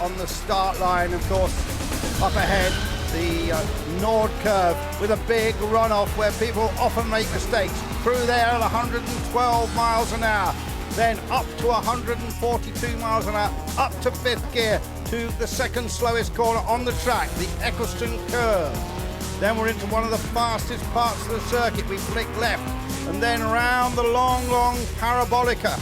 on the start line. Of course, up ahead, the Nord curve with a big runoff where people often make mistakes. Through there at 112 miles an hour, then up to 142 miles an hour, up to fifth gear to the second slowest corner on the track, the Eccleston curve. Then we're into one of the fastest parts of the circuit. We flick left and then round the long parabolica.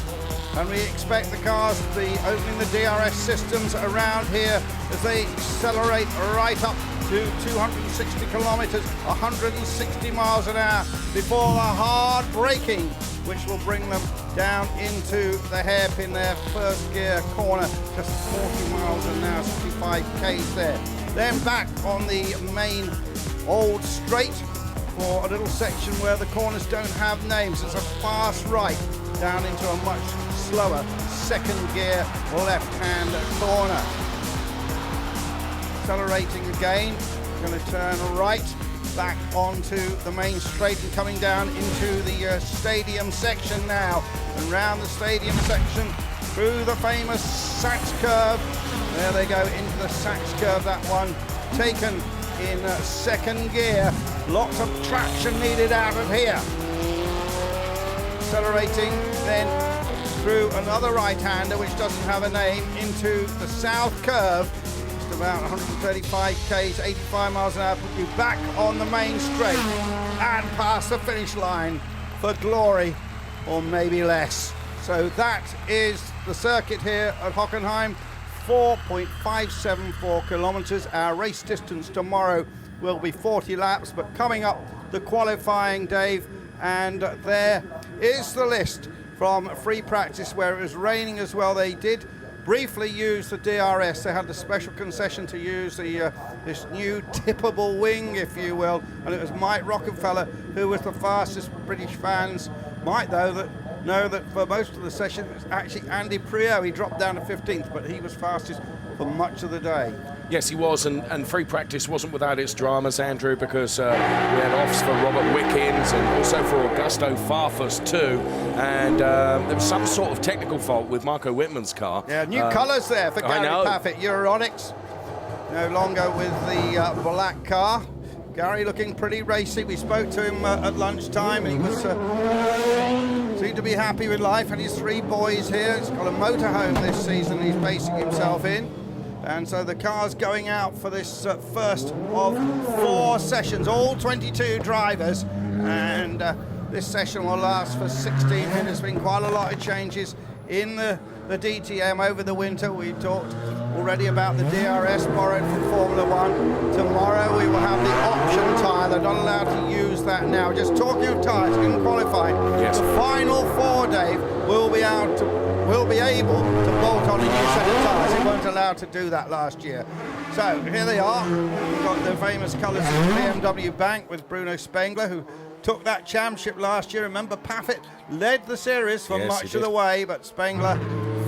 And we expect the cars to be opening the DRS systems around here as they accelerate right up to 260 kilometers, 160 miles an hour before the hard braking, which will bring them down into the hairpin there, first gear corner, just 40 miles an hour, 65 k's there. Then back on the main old straight for a little section where the corners don't have names. It's a fast right down into a much slower second gear left-hand corner. Accelerating again, going to turn right back onto the main straight and coming down into the stadium section now, and round the stadium section through the famous Sachs curve. There they go into the Sachs curve, that one taken in second gear. Lots of traction needed out of here. Accelerating then through another right-hander which doesn't have a name into the south curve. Just about 135 k's, 85 miles an hour, put you back on the main straight and past the finish line for glory, or maybe less. So that is the circuit here at Hockenheim. 4.574 kilometers. Our race distance tomorrow will be 40 laps, but coming up the qualifying, Dave, and there is the list from free practice where it was raining as well. They did briefly use the DRS. They had the special concession to use the this new tippable wing, if you will, and it was Mike Rockefeller who was the fastest. British fans might know that for most of the session it was actually Andy Priaulx. He dropped down to 15th, but he was fastest for much of the day. Yes, he was, and free practice wasn't without its dramas, Andrew, because we had offs for Robert Wickens and also for Augusto Farfus too, and there was some sort of technical fault with Marco Wittmann's car. Yeah, new colours there for Gary Paffett. Euronics no longer with the black car. Gary looking pretty racy. We spoke to him at lunchtime, and he was seemed to be happy with life and his three boys here. He's got a motorhome this season he's basing himself in. And so the car's going out for this first of 4 sessions, all 22 drivers. And this session will last for 16 minutes. There's been quite a lot of changes in the DTM over the winter. We talked already about the DRS borrowed from Formula One. Tomorrow we will have the option tyre. They're not allowed to use that now. Just talking of tyres in qualifying, yes. The final 4, Dave, will be able to bolt on a new set of tyres. They weren't allowed to do that last year. So here they are. We've got the famous colours of the BMW Bank with Bruno Spengler, who took that championship last year. Remember, Paffett led the series for much of the way, but Spengler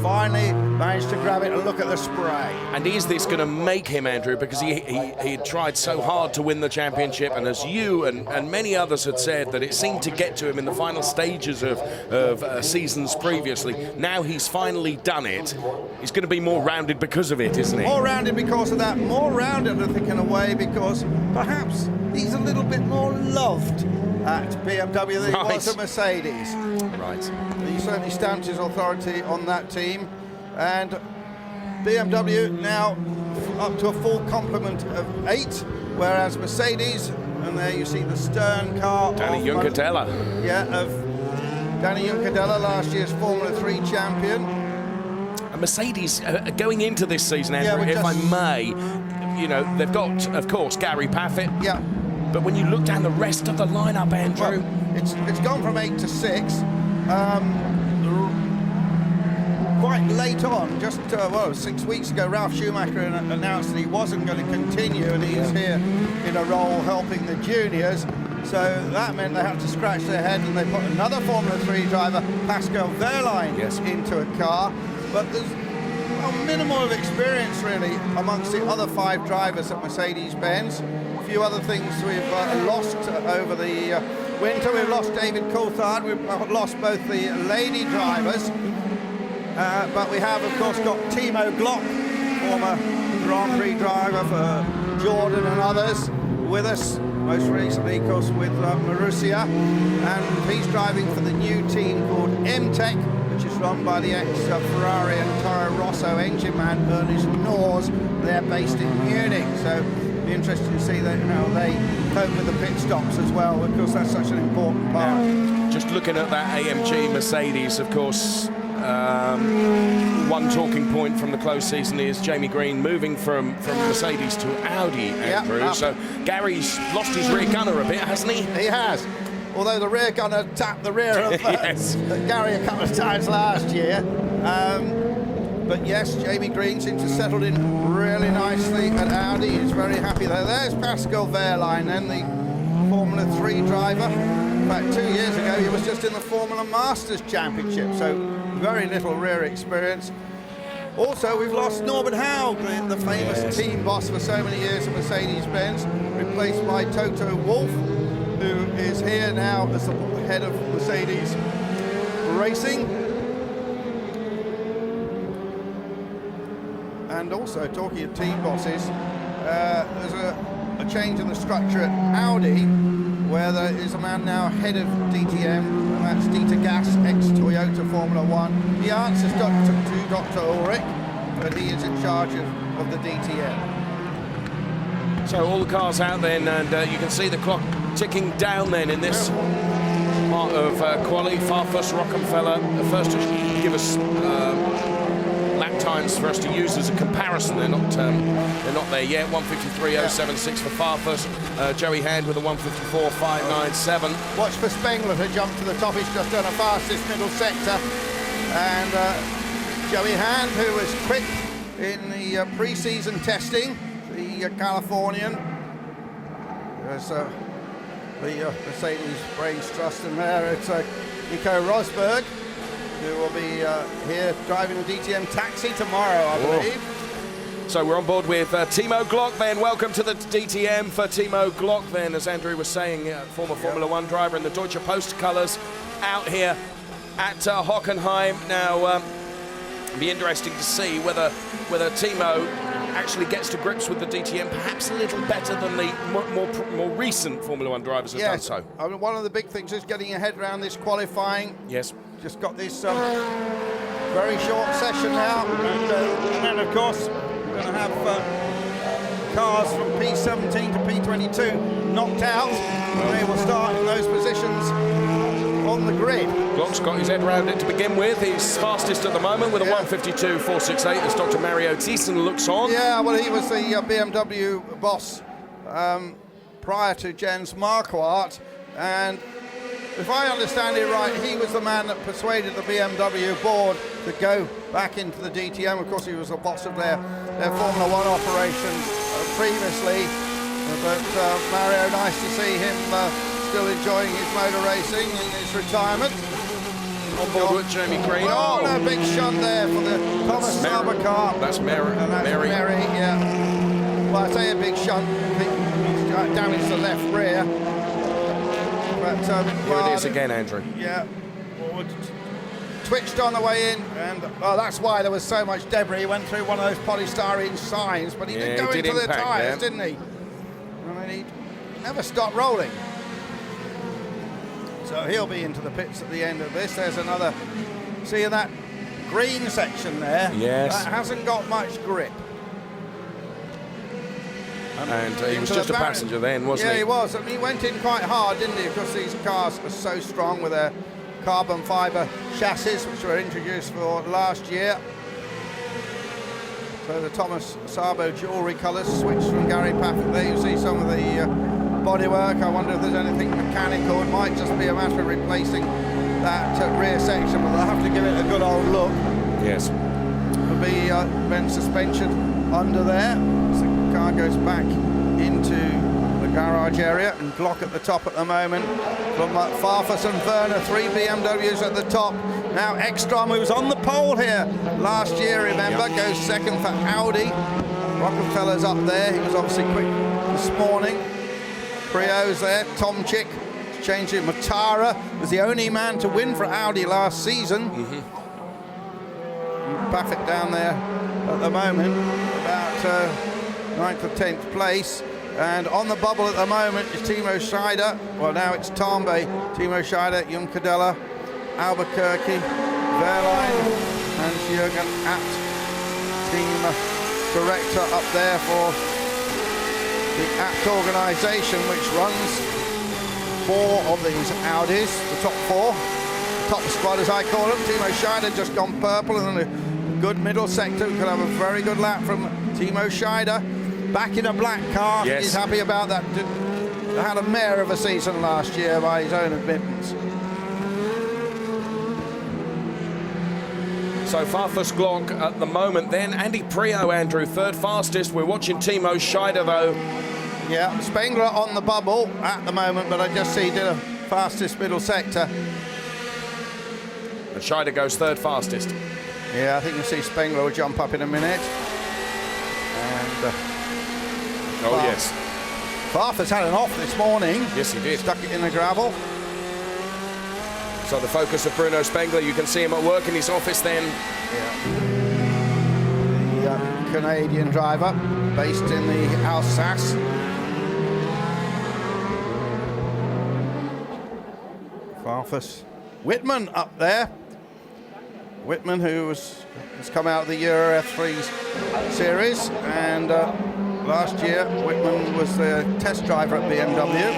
finally managed to grab it and look at the spray. And is this going to make him, Andrew, because he had tried so hard to win the championship, and as you and many others had said, that it seemed to get to him in the final stages of seasons previously. Now he's finally done it. He's going to be more rounded because of it, isn't he? More rounded because of that. More rounded, I think, in a way, because perhaps he's a little bit more loved at BMW than he was at Mercedes. Right. He certainly stamped his authority on that team, and BMW now up to a full complement of 8, whereas Mercedes, and there you see the Stern car Danny Juncadella. Yeah, of Danny Juncadella, last year's Formula 3 champion. And Mercedes, going into this season, Andrew, if I may, you know, they've got, of course, Gary Paffett. Yeah. But when you look down the rest of the lineup, Andrew, well, it's gone from 8 to 6. Quite late on, just 6 weeks ago, Ralf Schumacher announced that he wasn't going to continue, and he's here in a role helping the juniors. So that meant they had to scratch their head, and they put another Formula 3 driver, Pascal Wehrlein, into a car. But there's minimal of experience really amongst the other 5 drivers at Mercedes-Benz. A few other things we've lost over the winter. We've lost David Coulthard, we've lost both the lady drivers, but we have of course got Timo Glock former Grand Prix driver for Jordan and others, with us. Most recently, of course, with Marussia. And he's driving for the new team called M-Tech, which is run by the ex-Ferrari and Toro Rosso engine man, Ernest Nors. They're based in Munich. So it'll be interesting to see that, how they cope with the pit stops as well, because that's such an important part. Just looking at that AMG Mercedes, of course, one talking point from the close season is Jamie Green moving from Mercedes to Audi, Andrew. Yep. So Gary's lost his rear gunner a bit, hasn't he? He has. Although the rear gunner tapped the rear of yes. Gary a couple of times last year. But yes, Jamie Green seems to have settled in really nicely at Audi. He's very happy there. There's Pascal Wehrlein, then the Formula 3 driver. In fact, 2 years ago, he was just in the Formula Masters Championship, so very little rear experience. Also, we've lost Norbert Haug, the famous team boss for so many years at Mercedes-Benz, replaced by Toto Wolff, who is here now as the head of Mercedes Racing. And also, talking of team bosses, there's a change in the structure at Audi, where there is a man now head of DTM, and that's Dieter Gass, ex-Toyota Formula 1. He answers to Dr. Ulrich, but he is in charge of the DTM. So all the cars out then, and you can see the clock ticking down then in this part of quali. Farfus, Rockefeller, first to give us lap times for us to use as a comparison. They're not there yet. 1:53.076 for Farfus. Joey Hand with a 1:54.597. Watch for Spengler to jump to the top. He's just done a fastest middle sector. And Joey Hand, who was quick in the pre-season testing, the Californian. There's the Mercedes brains trust in there. It's Nico Rosberg, who will be here driving the DTM taxi tomorrow, I believe. So we're on board with Timo Glock then. Welcome to the DTM for Timo Glock then, as Andrew was saying, former Formula 1 driver in the Deutsche Post colours, out here at Hockenheim. Now, it'll be interesting to see whether Timo actually gets to grips with the DTM perhaps a little better than the more recent Formula 1 drivers have done so. I mean, one of the big things is getting your head around this qualifying. Yes. Just got this very short session now, and then of course we're going to have cars from P17 to P22 knocked out, and they will start in those positions on the grid. Glock's got his head around it to begin with. He's fastest at the moment with a 1:52.468 as Dr. Mario Thiessen looks on. Yeah, well, he was the BMW boss prior to Jens Marquardt, and if I understand it right, he was the man that persuaded the BMW board to go back into the DTM. Of course, he was the boss of their Formula 1 operations previously. But Mario, nice to see him still enjoying his motor racing in his retirement. On board with Jamie Green. Oh, no, big shunt there for the Thomas Sauber car. That's Mary. Mary, yeah. Well, I say a big shunt. He's damaged the left rear. But, here it is again, Andrew. Yeah. Twitched on the way in, and that's why there was so much debris. He went through one of those polystyrene signs, but he did go into the tyres, didn't he? I mean, he never stopped rolling. So he'll be into the pits at the end of this. There's another, seeing that green section there? Yes. That hasn't got much grip. And he was just a passenger then, wasn't he? Yeah, he was. I mean, he went in quite hard, didn't he? Because these cars are so strong with their carbon fibre chassis, which were introduced for last year. So the Thomas Sabo jewellery colours switched from Gary Paffett. There you see some of the bodywork. I wonder if there's anything mechanical. It might just be a matter of replacing that rear section, but they'll have to give it a good old look. Yes. There'll be vent suspension under there. So the car goes back into the garage area, and Glock at the top at the moment. From Farfus and Werner, 3 BMWs at the top. Now Ekstrom, who's on the pole here last year, remember, goes second for Audi. Rockefeller's up there. He was obviously quick this morning. Prio's there. Tomczyk changing. Matara was the only man to win for Audi last season. Paffett down there at the moment, about 9th or 10th place. And on the bubble at the moment is Timo Scheider. Well, now it's Tambay. Timo Scheider, Junkadella, Albuquerque, Verline, and Jürgen Abt, team director up there for the Abt organisation, which runs 4 of these Audis, the top 4. Top squad, as I call them. Timo Scheider just gone purple, and then a good middle sector. We could have a very good lap from Timo Scheider. Back in a black car. Yes. He's happy about that. Had a mare of a season last year by his own admittance. So farthest Glock at the moment then. Andy Prio, Andrew, 3rd fastest. We're watching Timo Scheider though. Yeah, Spengler on the bubble at the moment, but I just see he did a fastest middle sector. And Scheider goes 3rd fastest. Yeah, I think you'll see Spengler will jump up in a minute. And oh, yes. Farfus had an off this morning. Yes, he did. Stuck it in the gravel. So the focus of Bruno Spengler, you can see him at work in his office then. Yeah. The Canadian driver, based in the Alsace. Farfus. Whitman up there. Whitman, who has come out of the Euro F3 series, and last year Whitman was the test driver at BMW.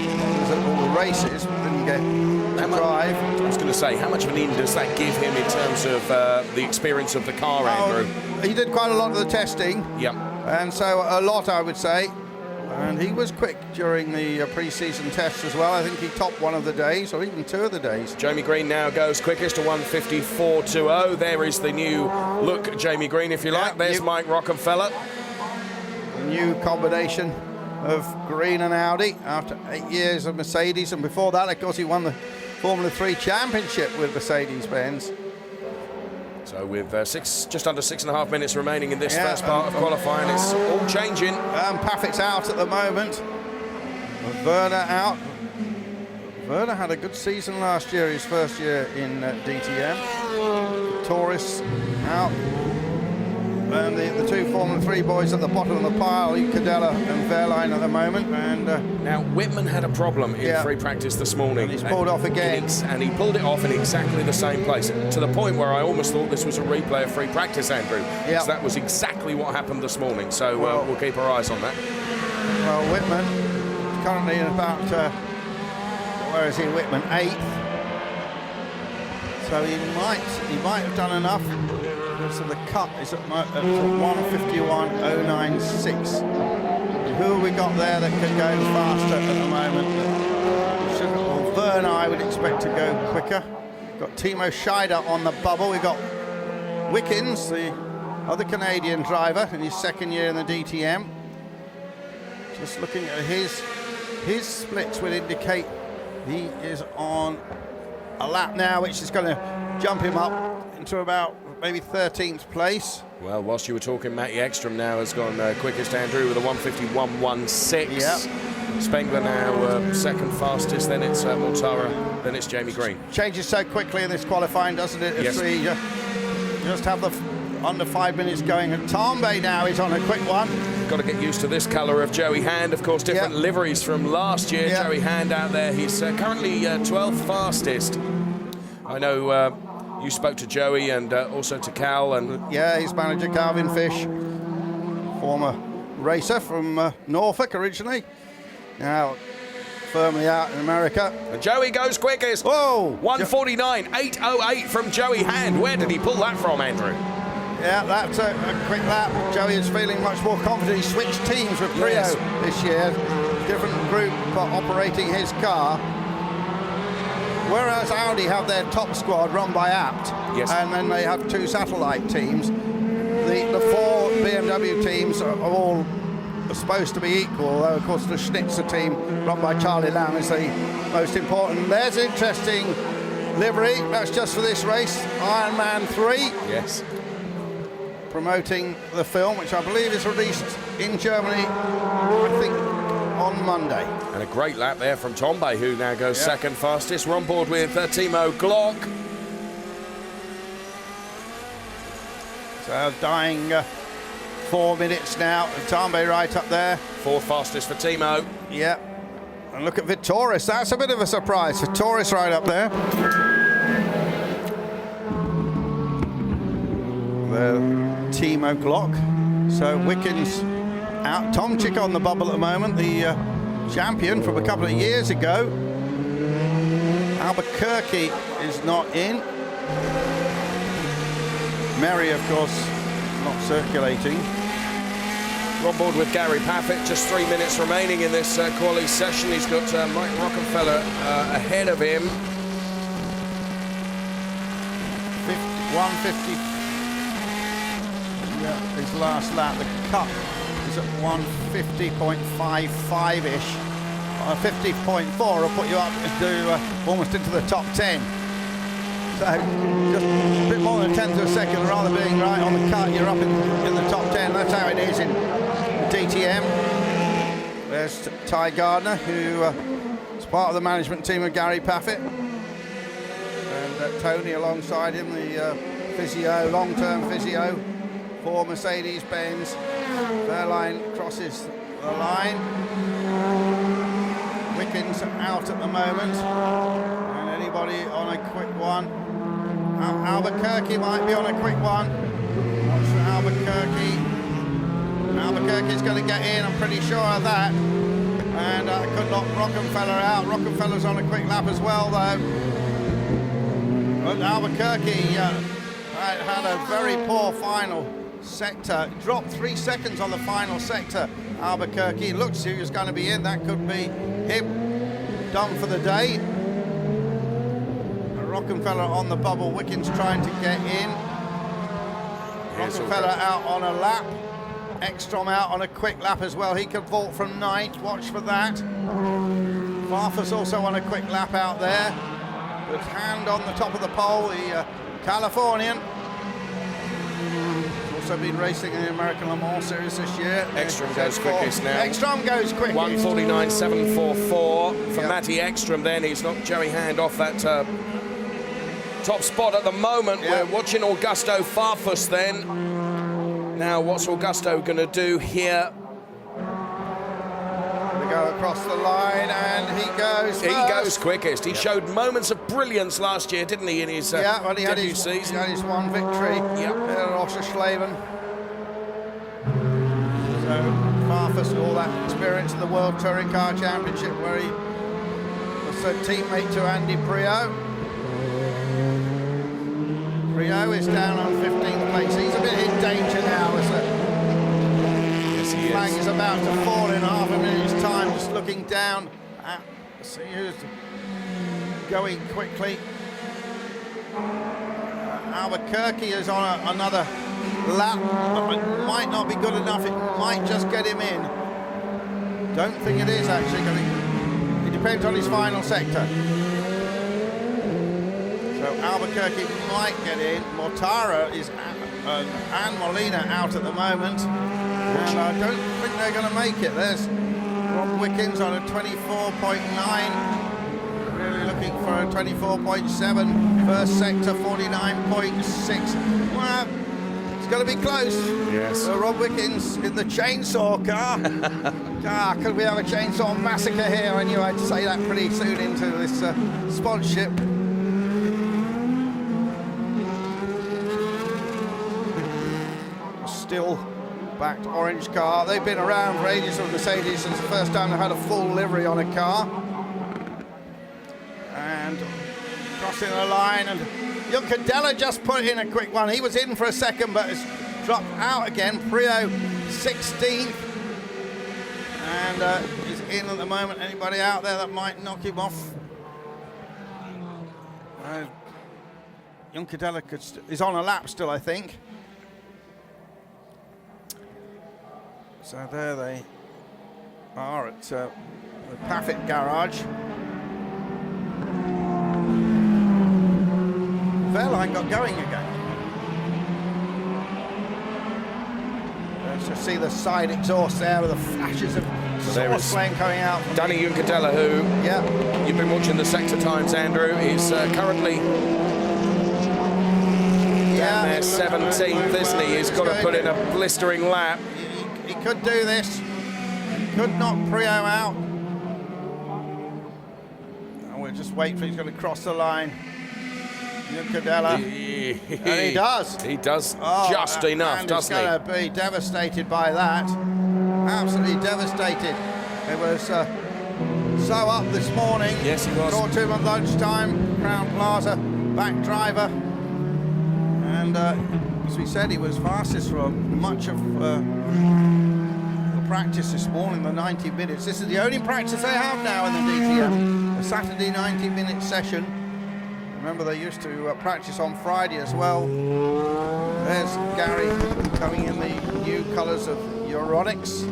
He was at all the races, didn't get to drive. I was going to say, how much of an in does that give him in terms of the experience of the car, Andrew? He did quite a lot of the testing. Yep. And so a lot, I would say. And he was quick during the pre-season tests as well. I think he topped one of the days, or even 2 of the days. Jamie Green now goes quickest to 1:54.20. There is the new look, Jamie Green, if you like. There's Mike Rockenfeller. A new combination of Green and Audi after 8 years of Mercedes. And before that, of course, he won the Formula 3 Championship with Mercedes-Benz. So with just under 6.5 minutes remaining in this first part of qualifying, it's all changing. Paffett's out at the moment. Werner out. Werner had a good season last year, his first year in DTM. Torres out. And the 2 Formula 3 boys at the bottom of the pile, Cadella and Verline at the moment. And now Whitman had a problem in free practice this morning. And he's pulled off again. And he pulled it off in exactly the same place, to the point where I almost thought this was a replay of free practice, Andrew. Because that was exactly what happened this morning. So we'll keep our eyes on that. Well, Whitman is currently in about, where is he, Whitman? 8th. So he might have done enough. So the cut is at 1:51.096. Who have we got there that can go faster at the moment? Well, Werner, I would expect to go quicker. Got Timo Scheider on the bubble. We've got Wickens, the other Canadian driver, in his 2nd year in the DTM. Just looking at his splits would indicate he is on a lap now, which is going to jump him up into about maybe 13th place. Well, whilst you were talking, Matty Ekstrom now has gone quickest, Andrew, with a 1:51.16. Yep. Spengler now 2nd fastest, then it's Mortara, then it's Jamie Green. Changes so quickly in this qualifying, doesn't it? Yes. We just have the under 5 minutes going, and Tambay now is on a quick one. Got to get used to this colour of Joey Hand, of course, different liveries from last year. Joey Hand out there, he's currently 12th fastest. I know you spoke to Joey and also to Cal. And his manager Calvin Fish, former racer from Norfolk originally, now firmly out in America. And Joey goes quickest. Whoa! 1:49.808 from Joey Hand. Where did he pull that from, Andrew? Yeah, that's a quick lap. Joey is feeling much more confident. He switched teams with Prio this year. Different group operating his car. Whereas Audi have their top squad run by Abt, and then they have 2 satellite teams. The 4 BMW teams are all supposed to be equal, although of course the Schnitzer team run by Charlie Lamb is the most important. There's an interesting livery. That's just for this race. Iron Man 3. Yes. Promoting the film, which I believe is released in Germany, I think, on Monday. And a great lap there from Tambay, who now goes 2nd fastest. We're on board with Timo Glock. So dying 4 minutes now. Tambe right up there. Fourth fastest for Timo. Yeah. And look at Vitoris. That's a bit of a surprise. Vitoris right up there. The Timo Glock. So Wickens out. Tomczyk on the bubble at the moment, the champion from a couple of years ago. Albuquerque is not in. Merry, of course, not circulating. On board with Gary Paffett, just 3 minutes remaining in this quali session. He's got Mike Rockefeller ahead of him. 150. Yeah, his last lap. The cut is at 150.55-ish. 50.4 will put you up into almost into the top 10. So just a bit more than a tenth of a second, rather being right on the cut, you're up in the top 10. That's how it is in DTM. There's Ty Gardner, who is part of the management team of Gary Paffett. And Tony alongside him, the physio, long-term physio for Mercedes-Benz. Fairline crosses the line. Wickens out at the moment. And anybody on a quick one? Albuquerque might be on a quick one. Watch for Albuquerque. Albuquerque's going to get in, I'm pretty sure of that. And I could knock Rockefeller out. Rockefeller's on a quick lap as well, though. But Albuquerque had a very poor final sector. Dropped 3 seconds on the final sector. Albuquerque looks he was going to be in. That could be him done for the day. Rockefeller on the bubble. Wickens trying to get in. Rockefeller out on a lap. Ekstrom out on a quick lap as well. He could vault from 9th. Watch for that. Farfus also on a quick lap out there. With Hand on the top of the pole, the Californian. Also been racing in the American Le Mans Series this year. Ekstrom goes quickest now. Ekstrom goes quickest. 1:49.744 for Matty Ekstrom. Then he's knocked Jerry Hand off that top spot at the moment. We're watching Augusto Farfus then. Now, what's Augusto going to do here? They go across the line, and he goes first. He goes quickest. He showed moments of brilliance last year, didn't he, in his debut season? He had his one victory at Oschersleben. So, Farfus, all that experience in the World Touring Car Championship, where he was a teammate to Andy Priaulx. Priaulx is down on 15th place. He's a bit in danger now as the flag is about to fall in half a minute's time. Just looking down at see who's going quickly. Albuquerque is on another lap, but it might not be good enough. It might just get him in. Don't think it is actually. It depends on his final sector. So Albuquerque might get in. Mortara is and Molina out at the moment. And I don't think they're going to make it. There's Rob Wickens on a 24.9. Really looking for a 24.7. First sector 49.6. Well, it's going to be close. Yes. So Rob Wickens in the chainsaw car. Could we have a chainsaw massacre here? I knew I'd say that pretty soon into this sponsorship. Still backed orange car. They've been around for ages with Mercedes since the first time they had a full livery on a car. And crossing the line, and Juncadella just put in a quick one. He was in for a second, but it's dropped out again. Priaulx 16th, and is in at the moment. Anybody out there that might knock him off? Juncadella is on a lap still, I think. So there they are at the Paffett garage. Fairline got going again. Let's see the side exhaust there with the flashes of source flame coming out. Danny Juncadella, who you've been watching the sector times, Andrew, is currently down there, 17th, isn't he? He's got to put in a blistering lap. He could do this. Could knock Prio out. And we'll just wait for he's going to cross the line. Cadella. And he does. He does just enough, doesn't he? He's going to be devastated by that. Absolutely devastated. It was so up this morning. Yes, he was. Talked to him at lunchtime. Crown Plaza, back driver. And as we said, he was fastest for much of the practice this morning, the 90 minutes. This is the only practice they have now in the DTM, a Saturday 90-minute session. Remember, they used to practice on Friday as well. There's Gary coming in the new colours of Euronics.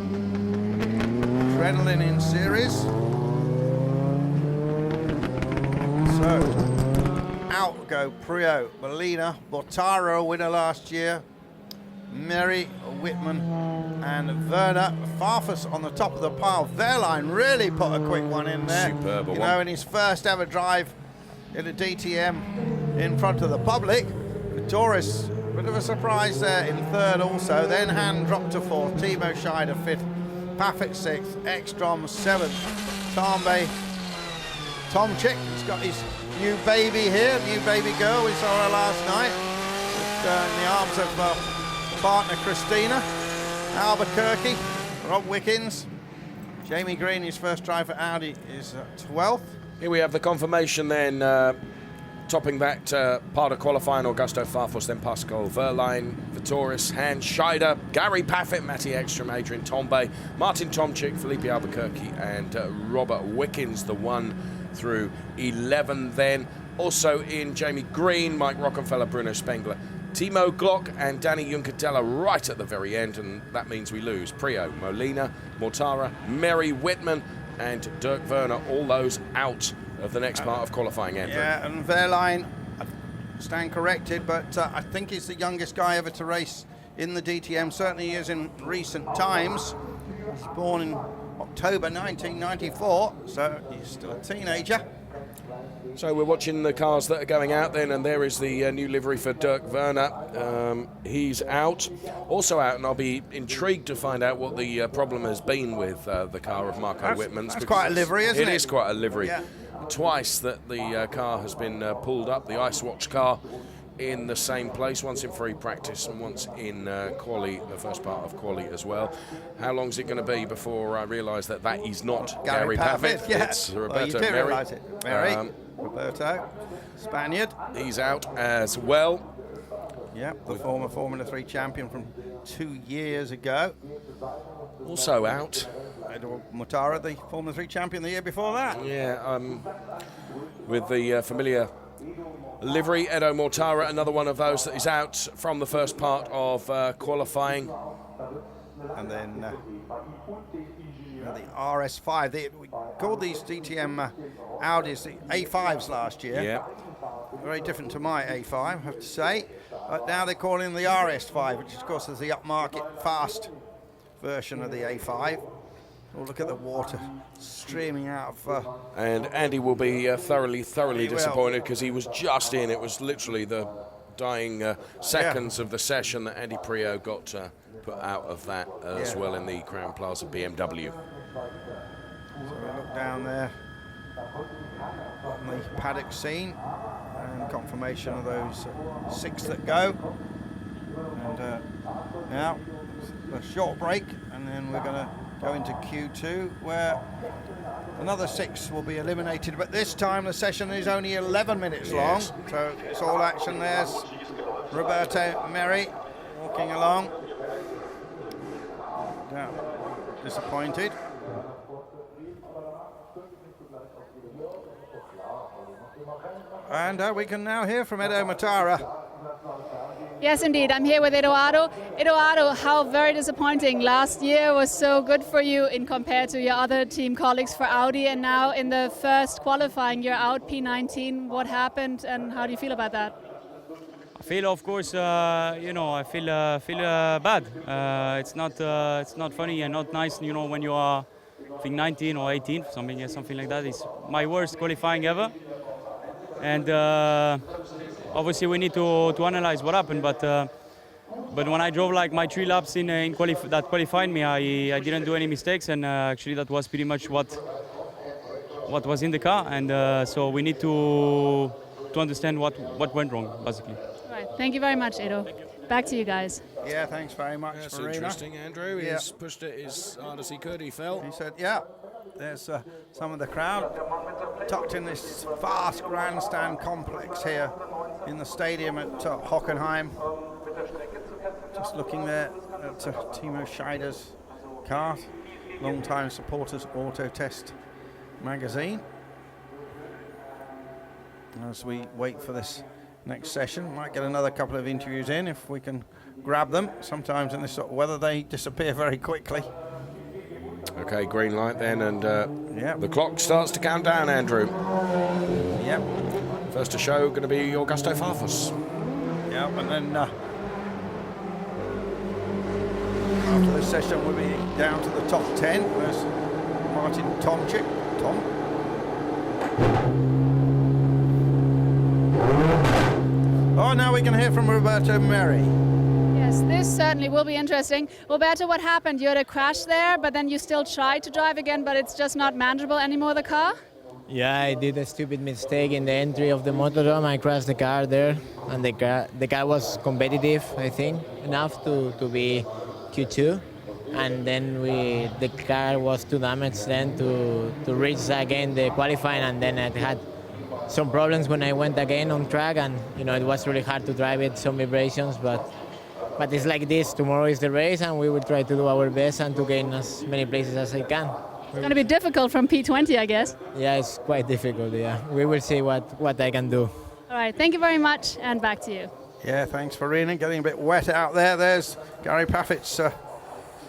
Adrenaline in series. So, out go Prio, Molina, Mortara, a winner last year, Mary, Whitman, and Werner. Farfus on the top of the pile. Wehrlein really put a quick one in there. Superb one. You know, in his first ever drive in a DTM in front of the public. Torres, bit of a surprise there in third also. Then Han dropped to fourth, Timo Scheider fifth, Paffett sixth, Ekstrom seventh, Tambe, Tomczyk, he's got his new baby here, new baby girl, we saw her last night, in the arms of partner Christina. Albuquerque, Rob Wickens, Jamie Green, his first drive for Audi, is 12th. Here we have the confirmation then, topping that part of qualifying, Augusto Farfus, then Pascal Wehrlein, Vitoris, Hans Scheider, Gary Paffett, Matty Ekstrom, Adrian Tombe, Martin Tomczyk, Felipe Albuquerque, and Robert Wickens, the 1 through 11 then. Also in Jamie Green, Mike Rockefeller, Bruno Spengler, Timo Glock, and Danny Juncadella right at the very end, and that means we lose Prio, Molina, Mortara, Mary Whitman, and Dirk Werner, all those out of the next part of qualifying, Andrew. Yeah, and Wehrlein, I stand corrected, but I think he's the youngest guy ever to race in the DTM. Certainly he is in recent times. He's born in October 1994, so he's still a teenager. So we're watching the cars that are going out then, and there is the new livery for Dirk Werner. He's out. Also out, and I'll be intrigued to find out what the problem has been with the car of Marco Whitman's. That's quite a livery, isn't it? It is quite a livery. Yeah. Twice that the car has been pulled up, the Ice Watch car, in the same place, once in free practice and once in quali, the first part of quali as well. How long is it going to be before I realise that that is not Gary Paffett? Yeah. It's Roberto you did Meri. realise it. Mary, Roberto, Spaniard. He's out as well. Yep, the former Formula 3 champion from 2 years ago. Also out. Mortara, the Formula 3 champion the year before that. Yeah, with the familiar livery, Edo Mortara, another one of those that is out from the first part of qualifying. And then the RS5, we called these DTM Audis the A5s last year. Yeah. Very different to my A5, I have to say. But now they're calling the RS5, which of course is the upmarket fast version of the A5. Oh, look at the water streaming out of... and Andy will be thoroughly disappointed because he was just in. It was literally the dying seconds of the session that Andy Prio got put out of that as well in the Crown Plaza BMW. So we look down there on the paddock scene and confirmation of those 6 that go. And now a short break, and then we're going to go into Q2 where another 6 will be eliminated, but this time the session is only 11 minutes long, so it's all action. There's Roberto Meri walking along. Yeah, disappointed. And we can now hear from Edo Mortara. Yes, indeed. I'm here with Eduardo. Eduardo, how very disappointing. Last year was so good for you in compared to your other team colleagues for Audi, and now in the first qualifying, you're out P19. What happened, and how do you feel about that? I feel, of course, I feel bad. It's not funny and not nice, when you are, I think, 19 or 18, something like that. It's my worst qualifying ever, and obviously we need to analyze what happened. But when I drove like my 3 laps in that qualified me, I didn't do any mistakes, and actually that was pretty much what was in the car, and so we need to understand what went wrong, basically. All right. Thank you very much, Edo. Back to you guys. Yeah, thanks very much, That's Marina. interesting, Andrew. He's pushed it as hard as he could, he felt. He said, yeah, there's some of the crowd tucked in this vast grandstand complex here in the stadium at Hockenheim. Just looking there at Timo Scheider's car, long-time supporters Auto Test magazine. As we wait for this next session, might get another couple of interviews in if we can grab them. Sometimes in this sort of weather they disappear very quickly. Okay, green light then, and Yep. the clock starts to count down, Andrew. Yep. First to show going to be Augusto Farfus. Yep, and then after this session we'll be down to the top 10. There's Martin Tomczyk. Tom. Oh, now we can hear from Roberto Merri. Yes, this certainly will be interesting. Roberto, what happened? You had a crash there, but then you still tried to drive again, but it's just not manageable anymore, the car? Yeah, I did a stupid mistake in the entry of the motorhome. I crashed the car there, and the car was competitive, I think, enough to be Q2. And then the car was too damaged then to reach again the qualifying, and then I had some problems when I went again on track, and it was really hard to drive it, some vibrations, but it's like this. Tomorrow is the race, and we will try to do our best and to gain as many places as I can. It's going to be difficult from P20, I guess. Yeah, it's quite difficult, yeah. We will see what I can do. All right, thank you very much, and back to you. Yeah, thanks for Rena. Getting a bit wet out there. There's Gary Paffett's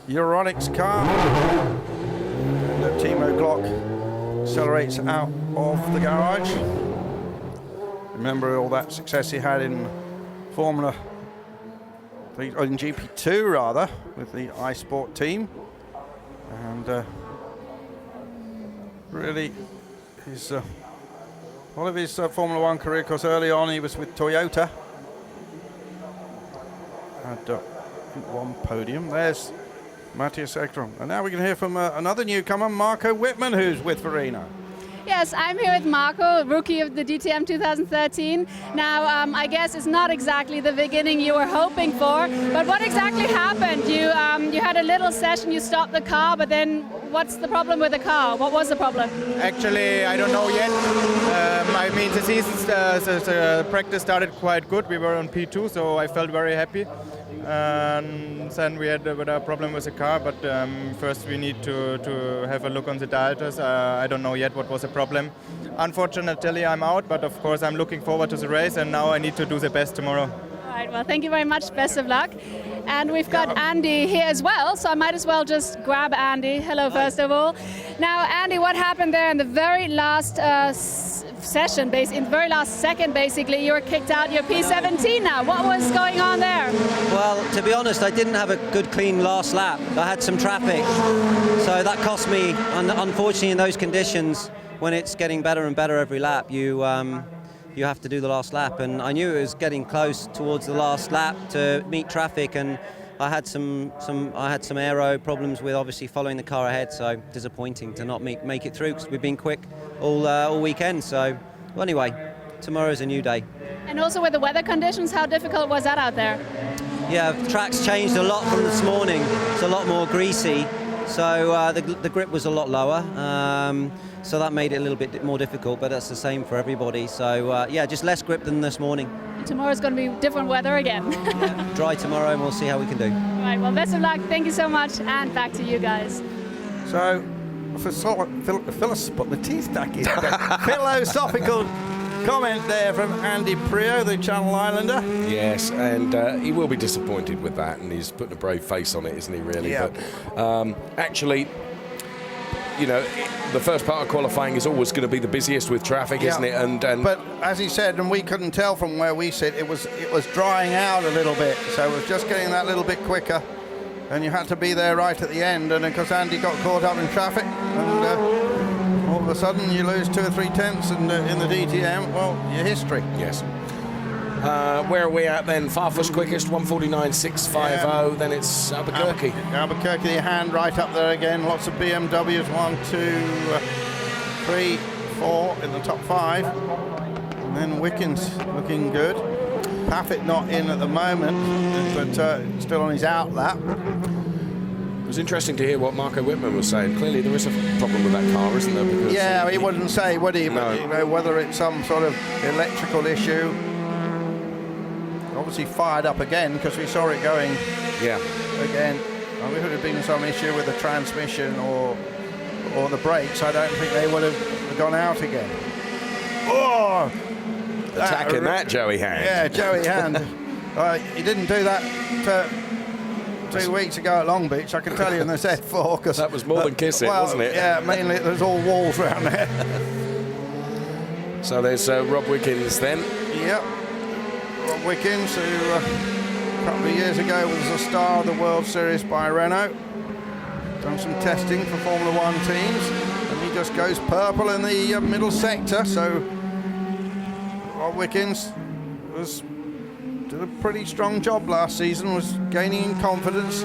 Euronics car. And Timo Glock accelerates out of the garage. Remember all that success he had in in GP2 rather, with the iSport team. And really his all of his Formula One career, because early on he was with Toyota. Had one podium. There's Matthias Ekstrom. And now we can hear from another newcomer, Marco Wittmann, who's with Farina. Yes, I'm here with Marco, rookie of the DTM 2013. Now, I guess it's not exactly the beginning you were hoping for, but what exactly happened? You had a little session, you stopped the car, but then what's the problem with the car? What was the problem? Actually, I don't know yet. I mean, the season, the practice started quite good. We were on P2, so I felt very happy. And then we had a problem with the car, but first we need to have a look on the data. I don't know yet what was the problem. Unfortunately, I'm out, but of course I'm looking forward to the race, and now I need to do the best tomorrow. All right, well, thank you very much. Best of luck. And we've got Andy here as well, so I might as well just grab Andy. Hello, first of all. Now, Andy, what happened there in the very last session, in the very last second, basically? You were kicked out. You're P17 now. What was going on there? Well, to be honest, I didn't have a good, clean last lap. I had some traffic, so that cost me. Unfortunately, in those conditions, when it's getting better and better every lap, you have to do the last lap. And I knew it was getting close towards the last lap to meet traffic, and I had some aero problems with obviously following the car ahead. So disappointing to not make it through, because we've been quick all weekend. So well, anyway, tomorrow's a new day. And also with the weather conditions, how difficult was that out there? Yeah, the track's changed a lot from this morning. It's a lot more greasy, so the grip was a lot lower. So that made it a little bit more difficult, but that's the same for everybody. So yeah, just less grip than this morning. And tomorrow's going to be different weather again. Dry tomorrow, and we'll see how we can do. All right, well, best of luck. Thank you so much, and back to you guys. So, philosophical comment there from Andy Prio, the Channel Islander. Yes, and he will be disappointed with that, and he's putting a brave face on it, isn't he, really? Yeah. But actually, the first part of qualifying is always going to be the busiest with traffic, isn't it? And but as he said, and we couldn't tell from where we sit, it was drying out a little bit, so it was just getting that little bit quicker, and you had to be there right at the end. And because Andy got caught up in traffic, and all of a sudden you lose 2 or 3 tenths in the DTM, well, your history. yes. Where are we at then? Farfus quickest, 1:49.650. Then it's Albuquerque. Albuquerque, the hand right up there again. Lots of BMWs. 1, 2, 3, 4 in the top 5. And then Wickens looking good. Paffett not in at the moment, but still on his out lap. It was interesting to hear what Marco Whitman was saying. Clearly there is a problem with that car, isn't there? Because yeah, he wouldn't say, would he? No. But, you know, whether it's some sort of electrical issue. Obviously fired up again because we saw it going again. Well, if it had been some issue with the transmission or the brakes, I don't think they would have gone out again. Oh! Attacking that Joey Hand. Yeah, Joey Hand. He didn't do that 2 weeks ago at Long Beach, I can tell you in the Z4. Cause, that was more than kissing, wasn't it? Yeah, mainly there's all walls around there. So there's Rob Wickens then. Yep. Rob Wickens, who a couple of years ago was a star of the World Series by Renault. Done some testing for Formula One teams, and he just goes purple in the middle sector. So Rob Wickens did a pretty strong job last season, was gaining in confidence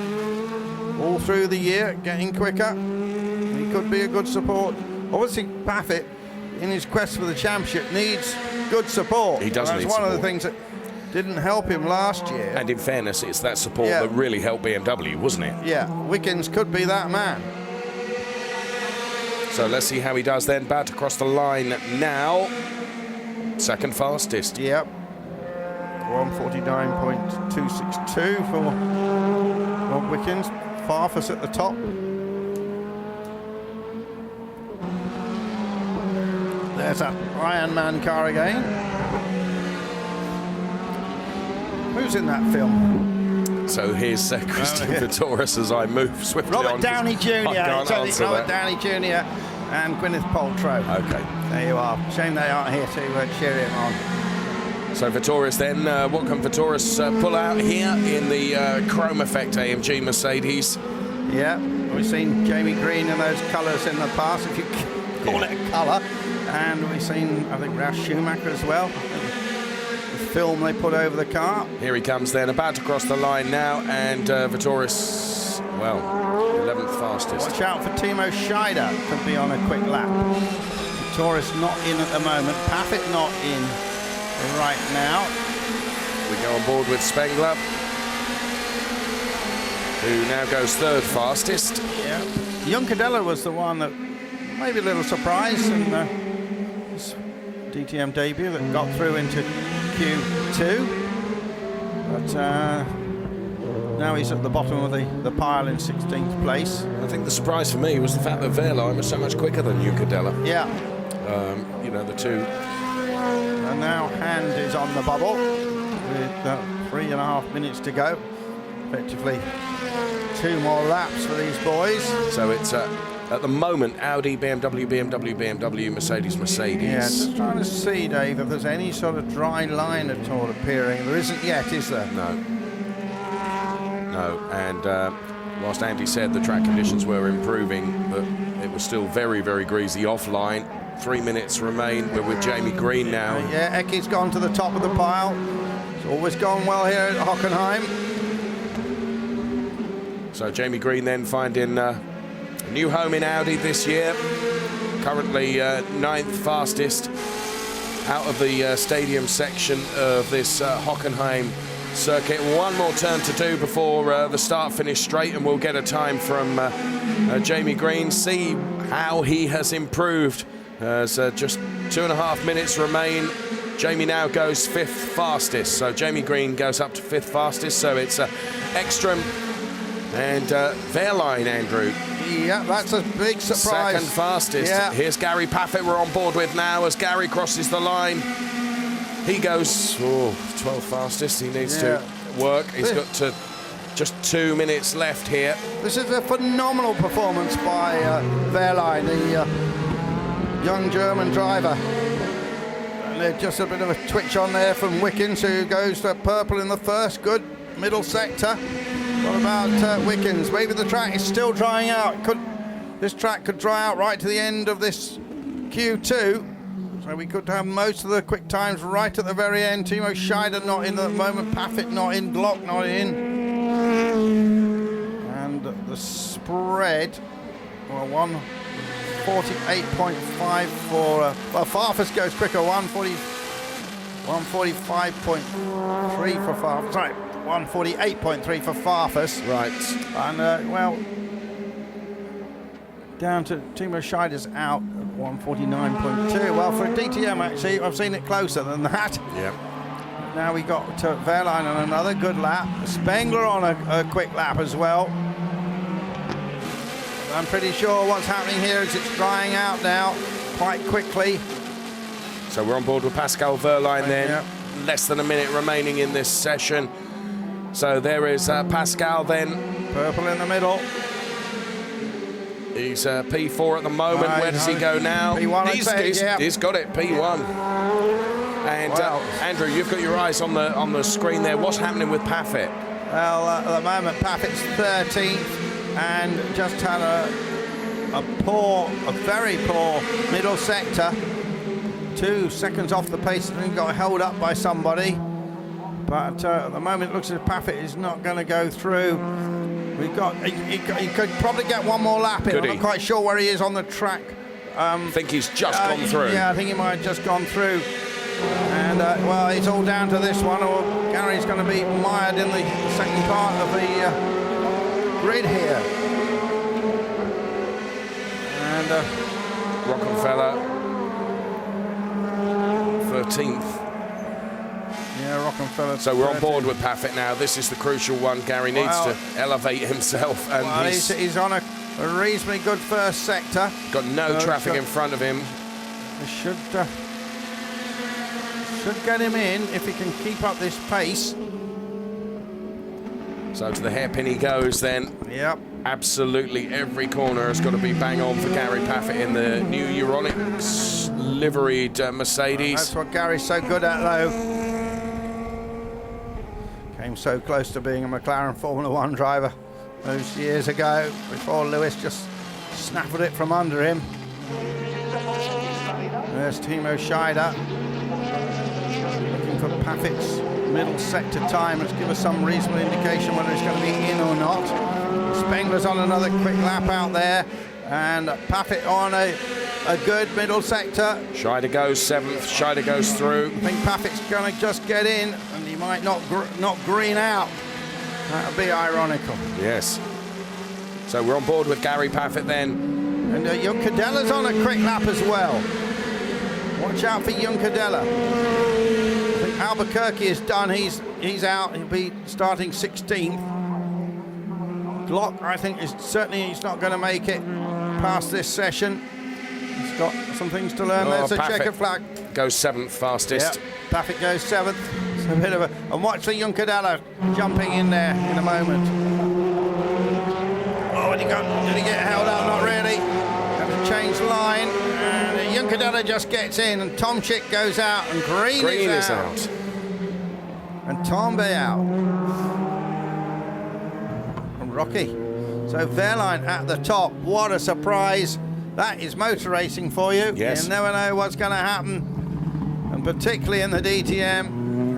all through the year, getting quicker. He could be a good support. Obviously, Paffett, in his quest for the championship, needs good support. He does need support. That's one of the things that didn't help him last year. And in fairness, it's that support that really helped BMW, wasn't it? Yeah, Wickens could be that man. So let's see how he does then. About to cross the line now. Second fastest. Yep. 1:49.262 for Rob Wickens. Farfus at the top. There's a Iron Man car again. Who's in that film? So here's Christian Vittoris as I move swiftly on. Robert Downey Jr. Robert Downey Jr. and Gwyneth Paltrow. Okay. There you are. Shame they aren't here to cheer him on. So Vittoris then, what can Vittoris pull out here in the Chrome Effect AMG Mercedes? Yeah, we've seen Jamie Green in those colours in the past, if you call it a colour. And we've seen, I think, Ralf Schumacher as well. The film they put over the car. Here he comes then, about to cross the line now, and Vittoris, well, 11th fastest. Watch out for Timo Scheider, could be on a quick lap. Vittoris not in at the moment, Paffett not in right now. We go on board with Spengler, who now goes third fastest. Yeah. Juncadella was the one that maybe a little surprise in his DTM debut that got through into Q2. But now he's at the bottom of the pile in 16th place. I think the surprise for me was the fact that Wehrlein was so much quicker than Juncadella. Yeah. You know, the two. And now Hand is on the bubble with 3.5 minutes to go. Effectively 2 more laps for these boys. So it's at the moment Audi, BMW, Mercedes. Yeah, just trying to see, Dave, if there's any sort of dry line at all appearing. There isn't yet, is there? No. And whilst Andy said the track conditions were improving, but it was still very, very greasy offline. 3 minutes remain. We're with Jamie Green now. Yeah, Ecky's gone to the top of the pile. It's always gone well here at Hockenheim. So Jamie Green then finding a new home in Audi this year. Currently 9th fastest out of the stadium section of this Hockenheim circuit. One more turn to do before the start-finish straight, and we'll get a time from Jamie Green, see how he has improved. As just 2.5 minutes remain. Jamie now goes 5th fastest. So Jamie Green goes up to 5th fastest. So it's Ekstrom and Wehrlein, Andrew. Yeah, that's a big surprise. 2nd fastest. Yeah. Here's Gary Paffett we're on board with now as Gary crosses the line. He goes 12th fastest. He needs to work. He's got to just 2 minutes left here. This is a phenomenal performance by Wehrlein, the young German driver. And just a bit of a twitch on there from Wickens, who goes to purple in the first. Good middle sector. What about Wickens? Maybe the track is still drying out. This track could dry out right to the end of this Q2. So So we could have most of the quick times right at the very end. Timo Scheider not in at the moment, Paffett not in, Glock not in. And the spread, well, 148.5 for, well, Farfus goes quicker, 145.3 for Farfus, sorry, 148.3 for Farfus. Right. And, well, down to Timo Scheider's out at 149.2. Well, for a DTM, actually, I've seen it closer than that. Yeah. Now we got Wehrlein on another good lap. Spengler on a quick lap as well. I'm pretty sure what's happening here is it's drying out now quite quickly. So we're on board with Pascal Wehrlein then. Yeah. Less than a minute remaining in this session. So there is Pascal then. Purple in the middle. He's P4 at the moment. Right, Where does he go now? P1, I'd say, yeah. He's got it, P1. And Wow. Andrew, you've got your eyes on the screen there. What's happening with Paffett? Well, at the moment, Paffett's 13th and just had a very poor middle sector. 2 seconds off the pace and got held up by somebody. But at the moment, it looks as if Paffett is not going to go through. We've got. He could probably get one more lap in. I'm not quite sure where he is on the track. I think he's just gone through. Yeah, I think he might have just gone through. And well, it's all down to this one, or Gary's going to be mired in the second part of the grid here. And Rockefeller, 13th. Yeah, Rockefeller. So we're on board with Paffett now. This is the crucial one. Gary needs to elevate himself. And well, he's on a reasonably good first sector. Got no traffic in front of him. Should get him in if he can keep up this pace. So to the hairpin he goes then. Yep. Absolutely every corner has got to be bang on for Gary Paffett in the new Euronics liveried Mercedes. That's what Gary's so good at, though. Came so close to being a McLaren Formula One driver those years ago before Lewis just snaffled it from under him. There's Timo Scheider looking for Paffett's middle sector time. Let's give us some reasonable indication whether it's going to be in or not. Spengler's on another quick lap out there, and Paffett on a good middle sector. Scheider goes 7th. Scheider goes through. I think Paffett's going to just get in, and he might not green out. That would be ironical. Yes. So we're on board with Gary Paffett then. And Junckerdela's on a quick lap as well. Watch out for Junckerdela. I think Albuquerque is done. He's out. He'll be starting 16th. Glock, I think, he's not going to make it past this session. He's got some things to learn. There's a checker flag. Goes 7th fastest. Yep. Paffett goes 7th. It's a bit of a... And watch for Junckerdela jumping in there in a moment. Oh, did he get held out? Not really. Have to change line. And Junckerdela just gets in, and Tomczyk goes out, and Green is out. And Tombe out. And Rocky. So Wehrlein at the top. What a surprise. That is motor racing for you. Yes. You never know what's going to happen. And particularly in the DTM.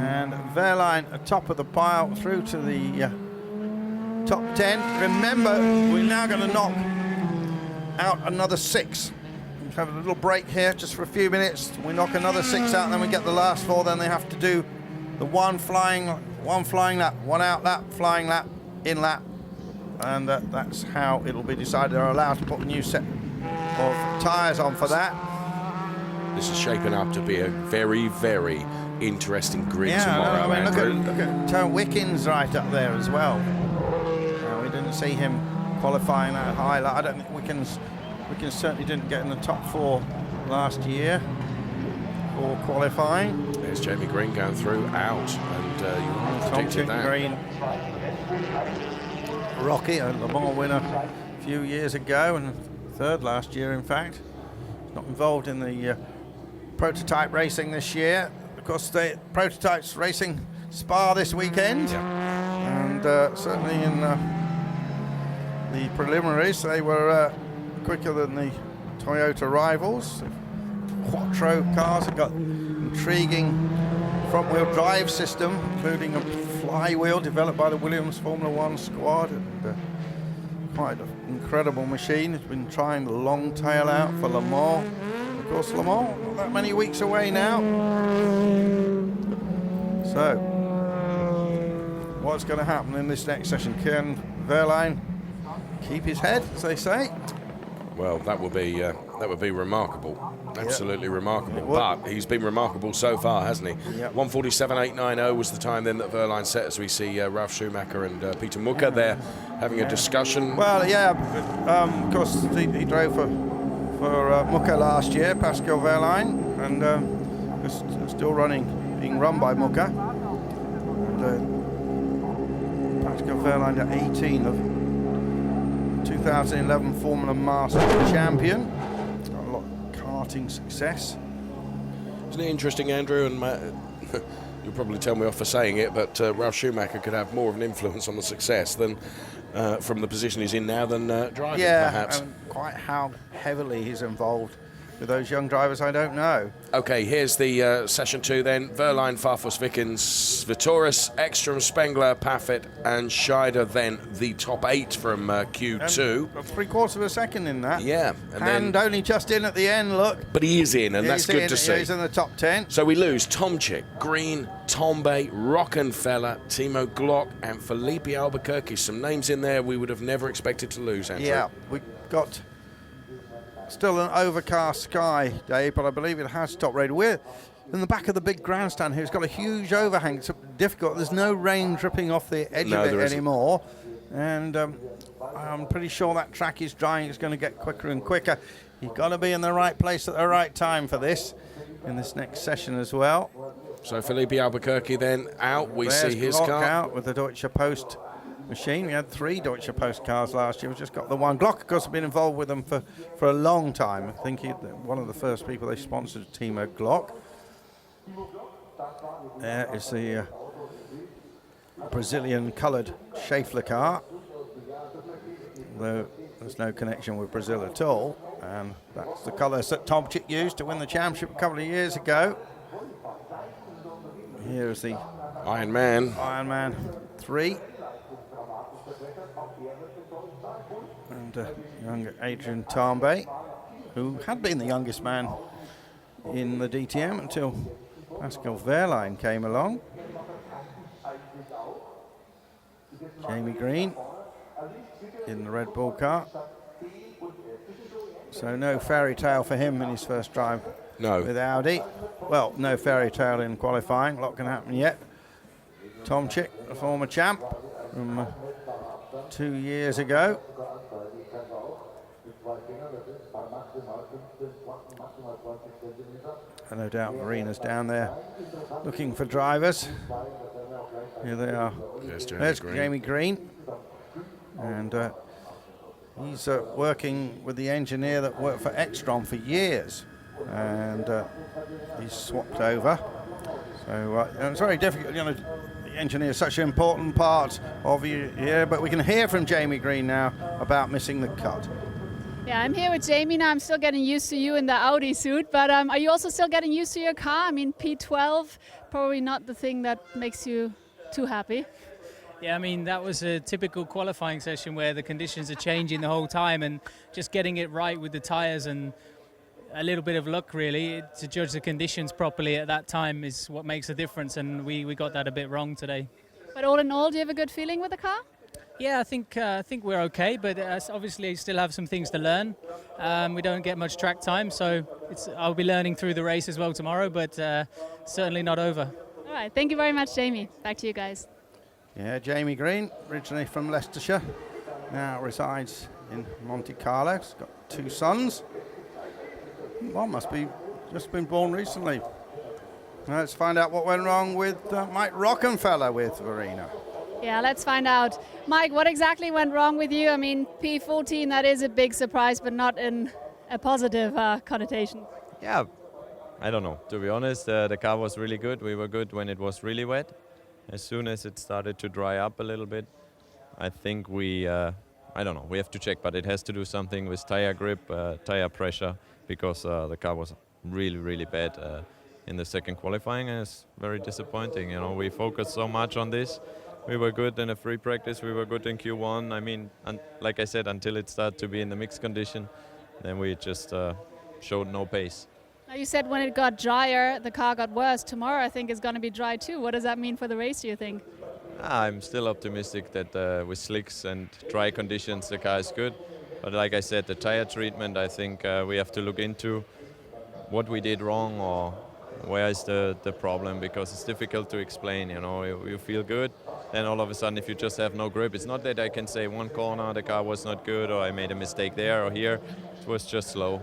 And Wehrlein atop of the pile through to the top 10. Remember, we're now going to knock out another 6. We'll have a little break here just for a few minutes. We knock another 6 out, and then we get the last 4. Then they have to do the one flying lap, one out lap, flying lap, in lap. And that's how it'll be decided. They're allowed to put a new set of tyres on for that. This is shaping up to be a very, very interesting grid tomorrow. I mean, look at Tone Wickens right up there as well. We didn't see him qualifying that high. I don't think Wickens certainly didn't get in the top 4 last year for qualifying. There's Jamie Green going through, out, and you predicted that. Green. Rocky, a Le Mans winner a few years ago, and 3rd last year, in fact. Not involved in the prototype racing this year. Of course, the prototypes racing Spa this weekend, and certainly in the preliminaries, they were quicker than the Toyota rivals. Quattro cars have got intriguing front-wheel drive system, including a flywheel developed by the Williams Formula One squad. And, quite an incredible machine. It's been trying the long tail out for Le Mans. Of course, Le Mans not that many weeks away now. So, what's going to happen in this next session? Can Wehrlein keep his head, as they say? Well, that would be remarkable. Absolutely remarkable. But he's been remarkable so far, hasn't he? Yep. 1:47.890 was the time then that Wehrlein set, as we see Ralf Schumacher and Peter Mucker there having a discussion. Well, yeah, of course, he drove for Mucker last year, Pascal Wehrlein, and still being run by Mucker. And Pascal Wehrlein at 18 of 2011 Formula Master champion. Got a lot of karting success. Isn't it interesting, Andrew? And you'll probably tell me off for saying it, but Ralf Schumacher could have more of an influence on the success than from the position he's in now than driving, perhaps. And quite how heavily he's involved with those young drivers, I don't know. Okay, here's the session 2 then. Wehrlein, Farfus, Wickens, Vitoris, Ekstrom, Spengler, Paffett and Scheider, then the top 8 from Q2. 3/4 of a second in that. Yeah. And only just in at the end, look. But he is in, and that's good to see. He's in the top 10. So we lose Tomczyk, Green, Tombe, Rockenfeller, Timo Glock and Felipe Albuquerque. Some names in there we would have never expected to lose, Andrew. Yeah, we got still an overcast sky, Dave, but I believe it has stopped raining. We're in the back of the big grandstand here. It's got a huge overhang. It's difficult. There's no rain dripping off the edge of it anymore. And I'm pretty sure that track is drying. It's going to get quicker and quicker. You've got to be in the right place at the right time for this, in this next session as well. So Felipe Albuquerque then out. We see his Glock car. out with the Deutsche Post machine. We had 3 Deutsche Post cars last year. We've just got the one. Glock, of course, have been involved with them for a long time. I think one of the first people they sponsored, Timo Glock. There is the Brazilian-coloured Schaeffler car. Though there's no connection with Brazil at all. And that's the colours that Tomczyk used to win the championship a couple of years ago. Here's the Iron Man. Ironman 3. And young Adrian Tambay, who had been the youngest man in the DTM until Pascal Wehrlein came along. Jamie Green in the Red Bull car. So no fairy tale for him in his first drive with Audi. Well, no fairy tale in qualifying. A lot can happen yet. Tomczyk, a former champ from 2 years ago. And no doubt Marina's down there looking for drivers. Here they are. There's Jamie Green. And he's working with the engineer that worked for Ekstrom for years. And he's swapped over. So it's very difficult, you know. The engineer is such an important part of you here, but we can hear from Jamie Green now about missing the cut. Yeah, I'm here with Jamie now. I'm still getting used to you in the Audi suit, but are you also still getting used to your car? I mean, P12, probably not the thing that makes you too happy. Yeah, I mean, that was a typical qualifying session where the conditions are changing the whole time, and just getting it right with the tyres and a little bit of luck, really, to judge the conditions properly at that time is what makes a difference, and we got that a bit wrong today. But all in all, do you have a good feeling with the car? Yeah, I think we're okay, but obviously still have some things to learn. We don't get much track time, so I'll be learning through the race as well tomorrow, but certainly not over. All right, thank you very much, Jamie. Back to you guys. Yeah, Jamie Green, originally from Leicestershire, now resides in Monte Carlo. He's got 2 sons. One must be just been born recently. Let's find out what went wrong with Mike Rockenfeller with Verena. Yeah, let's find out. Mike, what exactly went wrong with you? I mean, P14, that is a big surprise, but not in a positive connotation. Yeah, I don't know. To be honest, the car was really good. We were good when it was really wet. As soon as it started to dry up a little bit, I think I don't know, we have to check, but it has to do something with tire grip, tire pressure, because the car was really, really bad in the second qualifying, and it's very disappointing. You know, we focused so much on this. We were good in a free practice, we were good in Q1. I mean, like I said, until it started to be in the mixed condition, then we just showed no pace. Now you said when it got drier, the car got worse. Tomorrow I think is going to be dry too. What does that mean for the race, do you think? I'm still optimistic that with slicks and dry conditions the car is good. But like I said, the tire treatment, I think we have to look into what we did wrong or where is the problem, because it's difficult to explain. You know, you feel good, then all of a sudden if you just have no grip, it's not that I can say one corner the car was not good or I made a mistake there or here. It was just slow.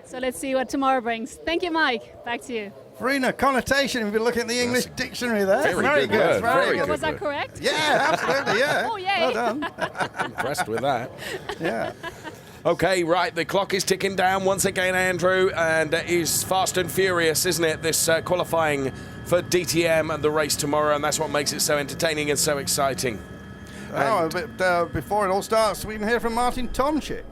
So let's see what tomorrow brings. Thank you, Mike. Back to you. Verena, connotation, if you look at the English dictionary there. Very good word. Very good Was that word. correct? Yeah, absolutely, yeah. Oh, yay. Well done. Impressed with that. Yeah. Okay, right, the clock is ticking down once again, Andrew, and it is fast and furious, isn't it, this qualifying for DTM and the race tomorrow, and that's what makes it so entertaining and so exciting. But before it all starts, we can hear from Martin Tomczyk.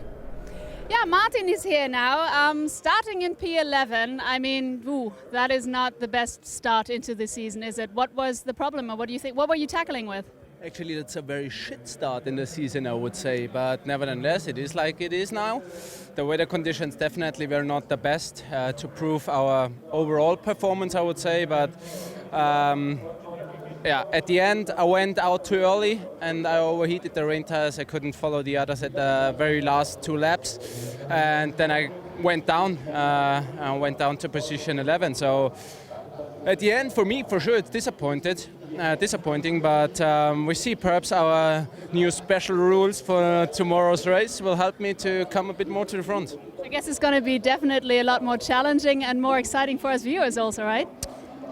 Yeah, Martin is here now, starting in P11. I mean, that is not the best start into the season, is it? What was the problem, or what do you think? What were you tackling with? Actually, that's a very shit start in the season, I would say. But nevertheless, it is like it is now. The weather conditions definitely were not the best to prove our overall performance, I would say. But yeah, at the end, I went out too early and I overheated the rain tires. I couldn't follow the others at the very last 2 laps. And then I went down. I went down to position 11. So at the end, for me, for sure, it's disappointing, but we see perhaps our new special rules for tomorrow's race will help me to come a bit more to the front. I guess it's going to be definitely a lot more challenging and more exciting for us viewers also, right?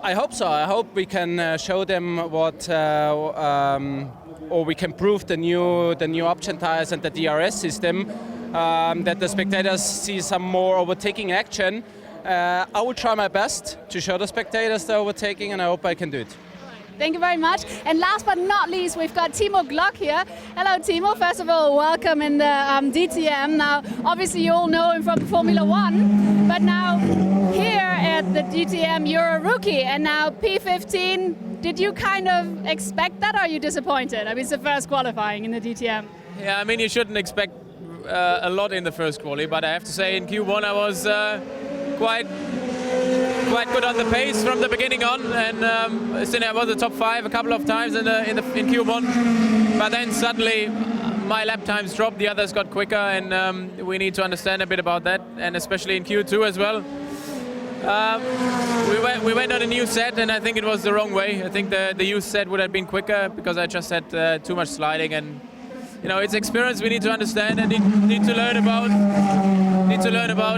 I hope so. I hope we can show them what, or we can prove the new option tires and the DRS system, that the spectators see some more overtaking action. I will try my best to show the spectators the overtaking, and I hope I can do it. Thank you very much. And last but not least, we've got Timo Glock here. Hello, Timo. First of all, welcome in the DTM. Now, obviously, you all know him from Formula One, but now here at the DTM, you're a rookie, and now P15. Did you kind of expect that, or are you disappointed? I mean, it's the first qualifying in the DTM. Yeah, I mean, you shouldn't expect a lot in the first quali, but I have to say in Q1 I was quite good on the pace from the beginning on, and I was the top 5 a couple of times in Q1, but then suddenly my lap times dropped, the others got quicker, and we need to understand a bit about that, and especially in Q2 as well. We went on a new set, and I think it was the wrong way. I think the used set would have been quicker because I just had too much sliding, and you know, it's experience we need to understand and need to learn about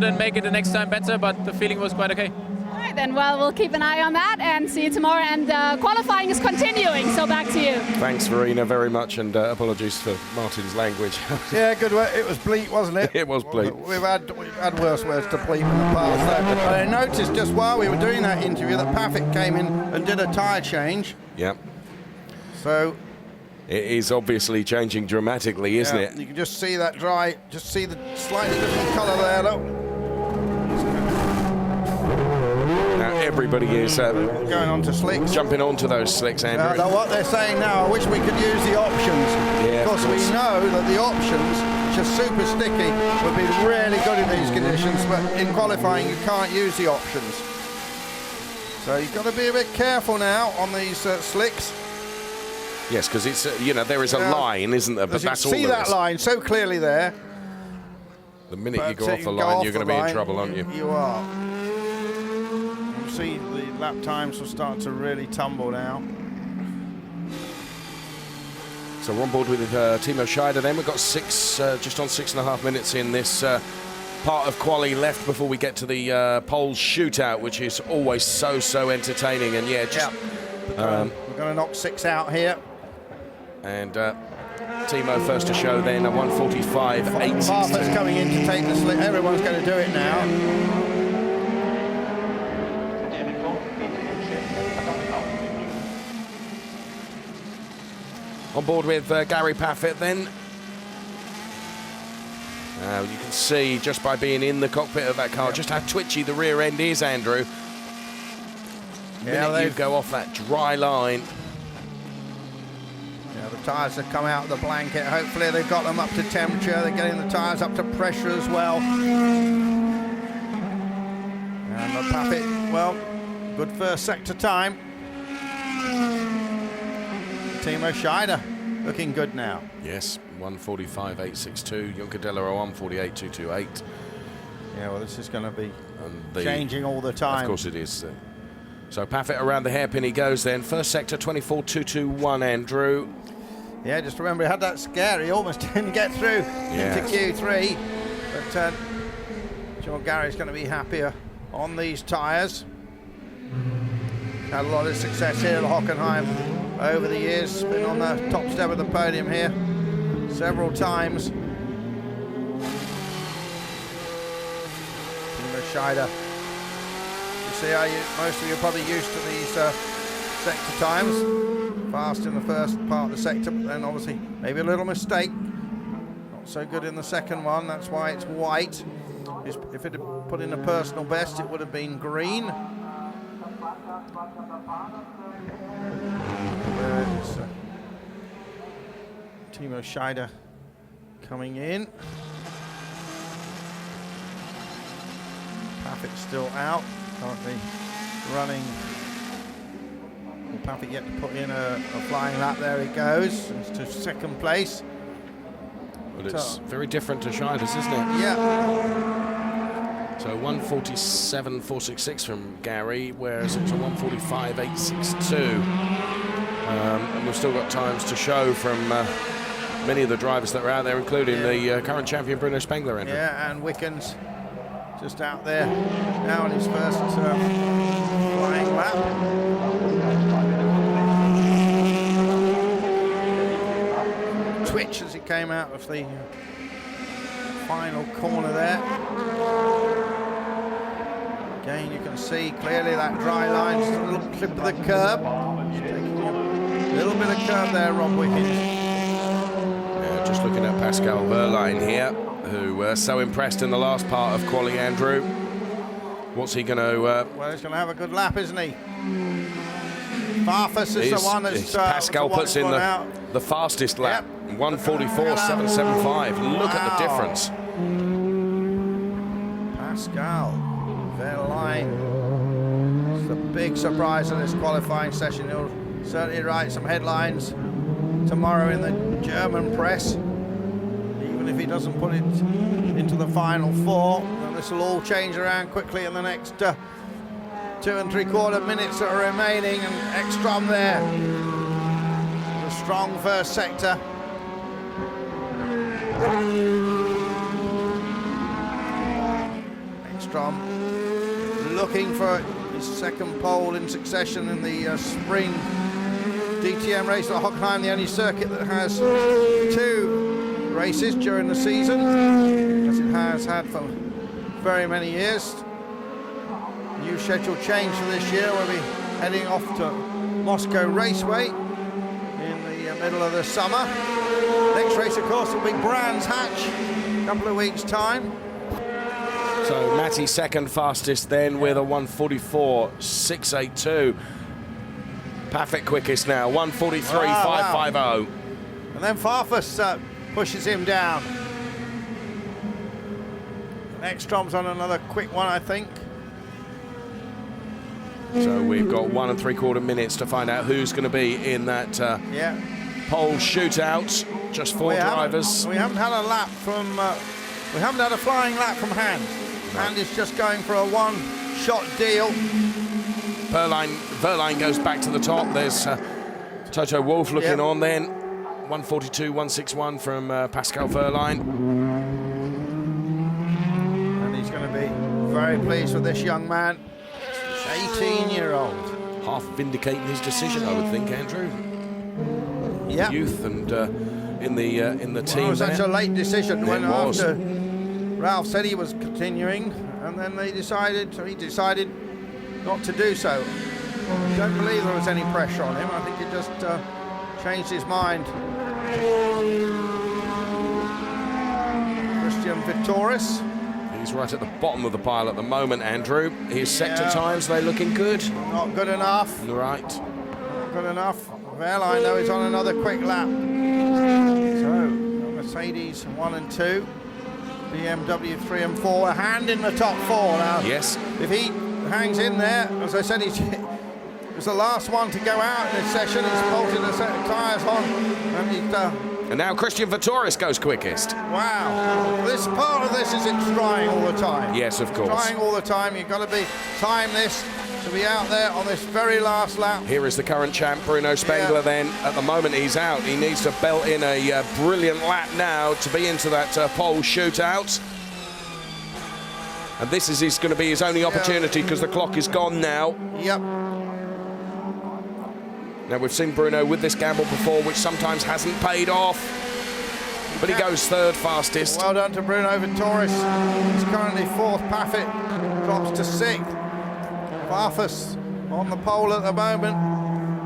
and make it the next time better, but the feeling was quite okay. All right then, well, we'll keep an eye on that and see you tomorrow, and qualifying is continuing, so back to you. Thanks, Verena, very much, and apologies for Martin's language. Yeah, good work. It was bleak, wasn't it? It was bleak. We've had worse words to bleep in the past. But I noticed just while we were doing that interview that Paffett came in and did a tyre change. Yep. So it is obviously changing dramatically, isn't it? You can just see that just see the slightly different colour there, look. Now everybody is going on to slicks. Jumping onto those slicks, Andrew. What they're saying now, I wish we could use the options. Yeah, because we know that the options, which are super sticky, would be really good in these conditions, but in qualifying you can't use the options. So you've got to be a bit careful now on these slicks. Yes, because it's there is a line, isn't there? But that's all there is. See that line so clearly there. The minute you go off the line, you're going to be in trouble, aren't you? You are. You see the lap times will start to really tumble now. So we're on board with Timo Scheider then. We've got just on 6.5 minutes in this part of quali left before we get to the pole shootout, which is always so entertaining. And yeah, just, we're going to knock 6 out here. And Timo first to show then a 1:45.82. Parker's coming in to take the slip. Everyone's going to do it now. On board with Gary Paffett then. Now you can see just by being in the cockpit of that car just how twitchy the rear end is, Andrew. The minute you go off that dry line. Yeah, the tyres have come out of the blanket. Hopefully they've got them up to temperature. They're getting the tyres up to pressure as well. And the Paffett, well, good first sector time. Timo Scheider looking good now. Yes, 1:45.862. Juncadella 1:48.228. Yeah, well, this is going to be changing all the time. Of course it is. So Paffett around the hairpin he goes then. First sector 24.221, Andrew. Yeah, just remember he had that scare. He almost didn't get through into Q3. But John Garry's going to be happier on these tyres. Had a lot of success here at Hockenheim over the years. Been on the top step of the podium here several times. Timo Scheider. You see how most of you are probably used to these sector times. Fast in the first part of the sector, but then obviously maybe a little mistake. Not so good in the second one, that's why it's white. If it had put in a personal best, it would have been green. Timo Scheider coming in. Paffett's still out, currently running. Paffett yet to put in a flying lap. There he goes. It's to second place. Well, it's very different to Scheider's, isn't it? Yeah. So 1:47.466 from Gary, whereas it's a 1:45.862. And we've still got times to show from many of the drivers that are out there, including the current champion Bruno Spengler. Andrew. Yeah, and Wickens just out there now on his first flying lap. Twitch as he came out of the final corner there. Again, you can see clearly that dry line, just a little clip of the curb. Just taking a little bit of curb there, Rob Wickens. Yeah, just looking at Pascal Wehrlein here, who was so impressed in the last part of quali, Andrew. What's he going to... well, he's going to have a good lap, isn't he? Farfus is the one that's... Pascal puts in the fastest lap. Yep. 1:44.775. Look at the difference. Pascal Wehrlein. It's the big surprise of this qualifying session. He'll certainly write some headlines tomorrow in the German press. Even if he doesn't put it into the final four, then this will all change around quickly in the next 2 3/4 minutes that are remaining. And Ekstrom there. The strong first sector. Ekstrom looking for his second pole in succession in the spring DTM race at Hockenheim, the only circuit that has 2 races during the season, as it has had for very many years. New schedule change for this year. We'll be heading off to Moscow Raceway in the middle of the summer. Next race, of course, will be Brands Hatch, a couple of weeks' time. So Matty second fastest then with a 1:44.682. Paffett quickest now, 1:43.550. Wow. And then Farfus pushes him down. Ekstrom's on another quick one, I think. So we've got 1 3/4 minutes to find out who's going to be in that pole shootout. Just 4 drivers. We haven't had a lap from. We haven't had a flying lap from Hand. No. Hand is just going for a one-shot deal. Wehrlein goes back to the top. There's Toto Wolff looking on then. 1:42.161 from Pascal Wehrlein. And he's going to be very pleased with this young man. 18-year-old. Half vindicating his decision, I would think, Andrew. Yeah. Youth and in the team. It was such a late decision when after Ralph said he was continuing, and then he decided not to do so. I don't believe there was any pressure on him. I think he just changed his mind. Christian Vitoris. He's right at the bottom of the pile at the moment, Andrew. His sector times, they're looking good. Not good enough. Right. Not good enough. Well, I know he's on another quick lap. So, Mercedes 1 and 2. BMW 3 and 4. A hand in the top 4 now. Yes. If he hangs in there, as I said, he was the last one to go out in this session. He's bolted a set of tyres on. And now Christian Vitoris goes quickest. Wow. This part of this is it's drying all the time. Yes, of course. Drying all the time. You've got to time this to be out there on this very last lap. Here is the current champ, Bruno Spengler, then. At the moment, he's out. He needs to belt in a brilliant lap now to be into that pole shootout. And this is going to be his only opportunity because the clock is gone now. Yep. Now, we've seen Bruno with this gamble before, which sometimes hasn't paid off. But he goes third fastest. Well done to Bruno Vitoris. He's currently 4th. Paffett drops to 6th. Farfus on the pole at the moment.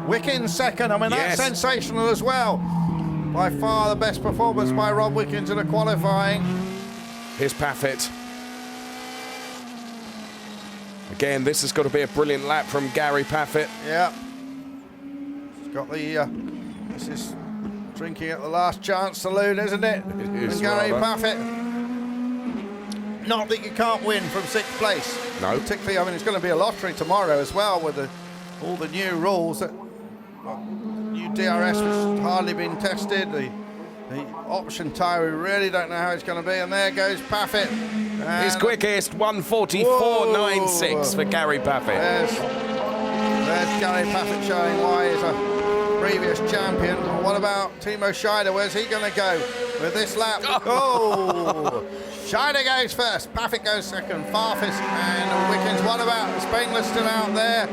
Wickens 2nd. I mean, that's sensational as well. By far the best performance by Rob Wickens in the qualifying. Here's Paffett. Again, this has got to be a brilliant lap from Gary Paffett. Yeah. He's got the... this is drinking at the last chance saloon, isn't it? It is. And Gary Paffett. Not that you can't win from 6th place. No. Particularly, I mean, it's going to be a lottery tomorrow as well with all the new rules. New DRS, which has hardly been tested. The option tyre, we really don't know how it's going to be. And there goes Paffett. His quickest, 1:44.96 for Gary Paffett. There's Gary Paffett showing why he's a previous champion. What about Timo Scheider? Where's he going to go with this lap? Oh! Scheider goes first, Paffett goes second, Farfus and Wickens. What about Spengler still out there?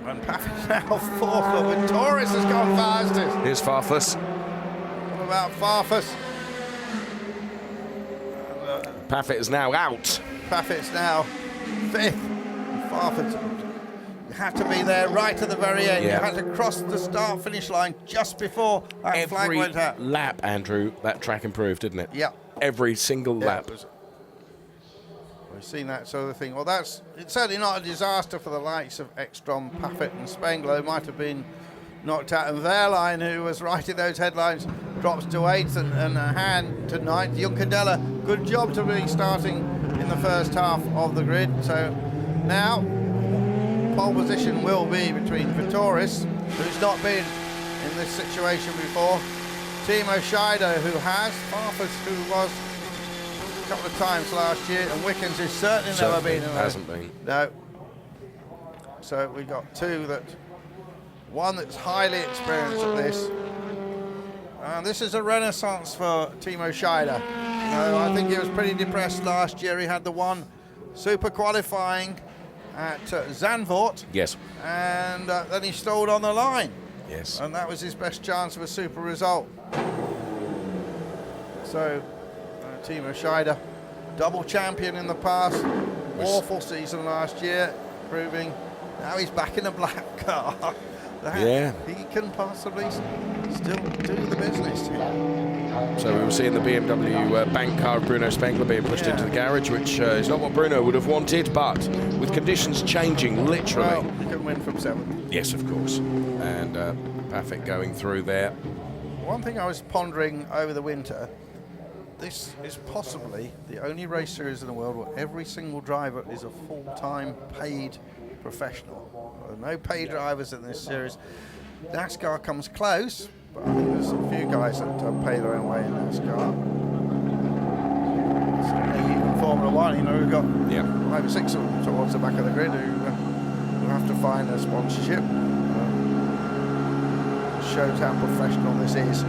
And Paffett now 4th, but Vitoris has gone fastest. Here's Farfus. What about Farfus? Paffett is now out. Paffett's now 5th. Farfus, you have to be there right at the very end. Yeah. You had to cross the start-finish line just before that flag went out. Every lap, Andrew, that track improved, didn't it? Yeah. Every single lap. We've seen that sort of thing. Well, it's certainly not a disaster for the likes of Ekstrom, Paffett and Spengler. They might have been knocked out. And Wehrlein, who was right in those headlines, drops to 8th and a hand to 9th. Juncadella, good job to be starting in the first half of the grid. So now pole position will be between Vitoris, who's not been in this situation before, Timo Scheider, who has, Farfus, who was a couple of times last year, and Wickens has certainly never been. Hasn't been. No. So we've got two one that's highly experienced at this. And this is a renaissance for Timo Scheider. I think he was pretty depressed last year. He had the one super qualifying at Zandvoort. Yes. And then he stalled on the line. Yes. And that was his best chance of a super result. So, Timo Scheider, double champion in the past. Awful season last year, proving now he's back in a black car. He can possibly still do the business. So we will see in the BMW bank car of Bruno Spengler being pushed into the garage, which is not what Bruno would have wanted, but with conditions changing literally. Well, he can win from 7th. Yes, of course. And Paffett going through there. One thing I was pondering over the winter, this is possibly the only race series in the world where every single driver is a full-time paid professional. There are no paid drivers in this series. NASCAR comes close, but I think there's a few guys that pay their own way in NASCAR. Even Formula One, we've got 5 or 6 towards the back of the grid who have to find a sponsorship. Shows how professional this is.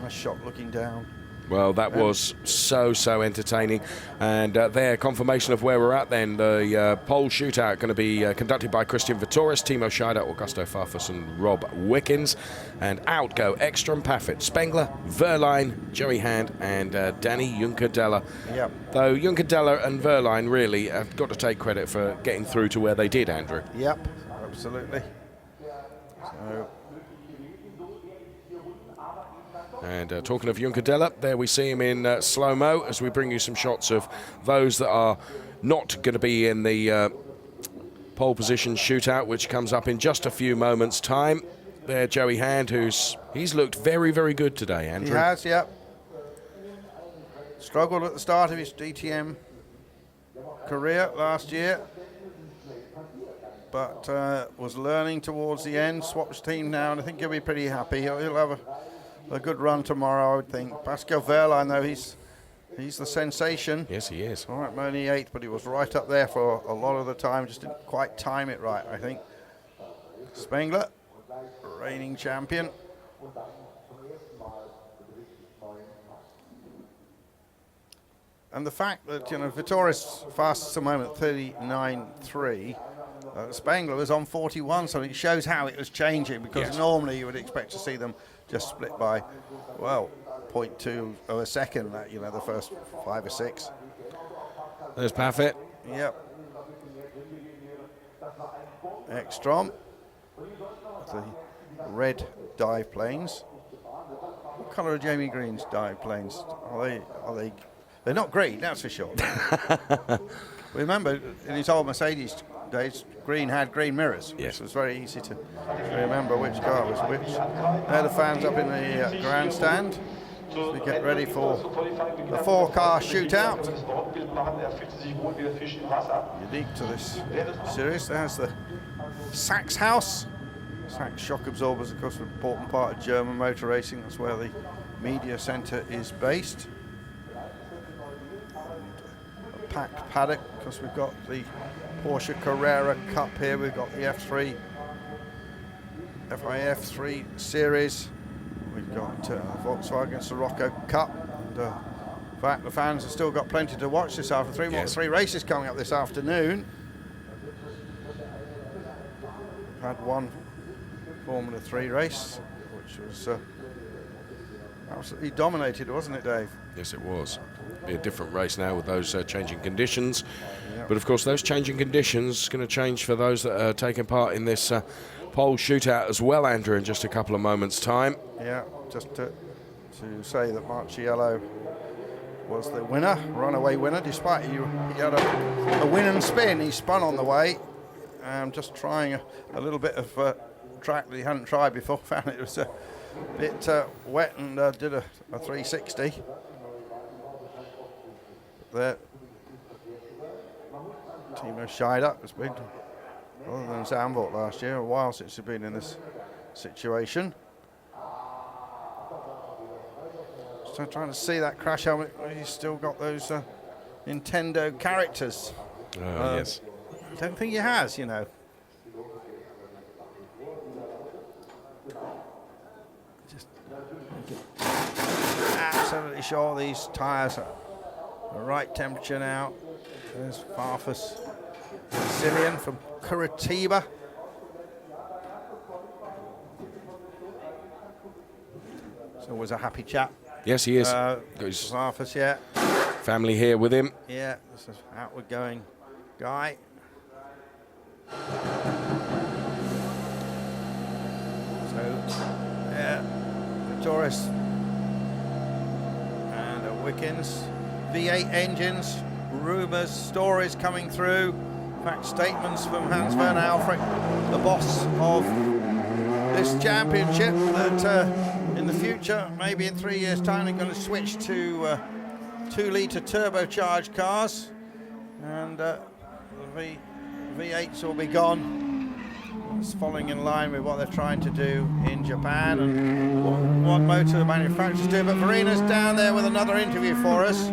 Nice shot looking down. Well, that was so entertaining. And there, confirmation of where we're at then. The pole shootout going to be conducted by Christian Vitoris, Timo Scheider, Augusto Farfus and Rob Wickens. And out go Ekstrom, Paffett, Spengler, Wehrlein, Joey Hand and Danny Juncadella. Yep. Though Juncadella and Wehrlein really have got to take credit for getting through to where they did, Andrew. Yep, absolutely. So And talking of Junkadella, there we see him in slow-mo as we bring you some shots of those that are not going to be in the pole position shootout, which comes up in just a few moments' time. There, Joey Hand, he's looked very, very good today, Andrew. He has, yeah. Struggled at the start of his DTM career last year, but was learning towards the end. Swapped team now, and I think he'll be pretty happy. He'll have a good run tomorrow, I would think. Pascal Verl, I know he's the sensation. Yes, he is. All right, only 8th, but he was right up there for a lot of the time. Just didn't quite time it right, I think. Spengler, reigning champion. And the fact that, Vittori's fastest at the moment, 39.3. Spengler was on 41, so it shows how it was changing, because normally you would expect to see them just split by, 0.2 of a second, the first 5 or 6. There's Paffett. Yep. Ekstrom. The red dive planes. What colour are Jamie Green's dive planes? Are they? They're not green, that's for sure. Remember, in his old Mercedes days, Green had green mirrors. Yes. So it was very easy to remember which car was which. There the fans up in the grandstand as we get ready for the 4-car shootout. Unique to this series. There's the Sachs house. Sachs shock absorbers, of course, an important part of German motor racing. That's where the media centre is based. A packed paddock, because we've got the Porsche Carrera Cup here. We've got the FIF 3 Series. We've got Volkswagen Sirocco Cup. And, in fact, the fans have still got plenty to watch this afternoon. Yes. 3 races coming up this afternoon. Had one Formula 3 race, which was absolutely dominated, wasn't it, Dave? Yes, it was. Be a different race now with those changing conditions. Yep. But of course, those changing conditions going to change for those that are taking part in this pole shootout as well, Andrew, in just a couple of moments' time. Yeah, just to say that Marciello was the winner, runaway winner, despite he had a win and spin. He spun on the way, just trying a little bit of track that he hadn't tried before. Found it was a bit wet and did a 360. There, Timo Scheider was big, other than Zandvoort last year. A while since he's been in this situation. So trying to see that crash helmet. He's still got those Nintendo characters. Yes. I don't think he has, Just absolutely sure these tyres are the right temperature now. There's Farfus Cillian from Curitiba. He's always a happy chap. Yes, he is. Farfus, yeah. Family here with him. Yeah, this is outward going guy. So, yeah, Taurus and Wickens. V8 engines, rumours, stories coming through. In fact, statements from Hans Werner Alfred, the boss of this championship, that in the future, maybe in 3 years' time, they're going to switch to 2-litre turbocharged cars, and the V8s will be gone. It's falling in line with what they're trying to do in Japan and what motor manufacturers do. But Verina's down there with another interview for us.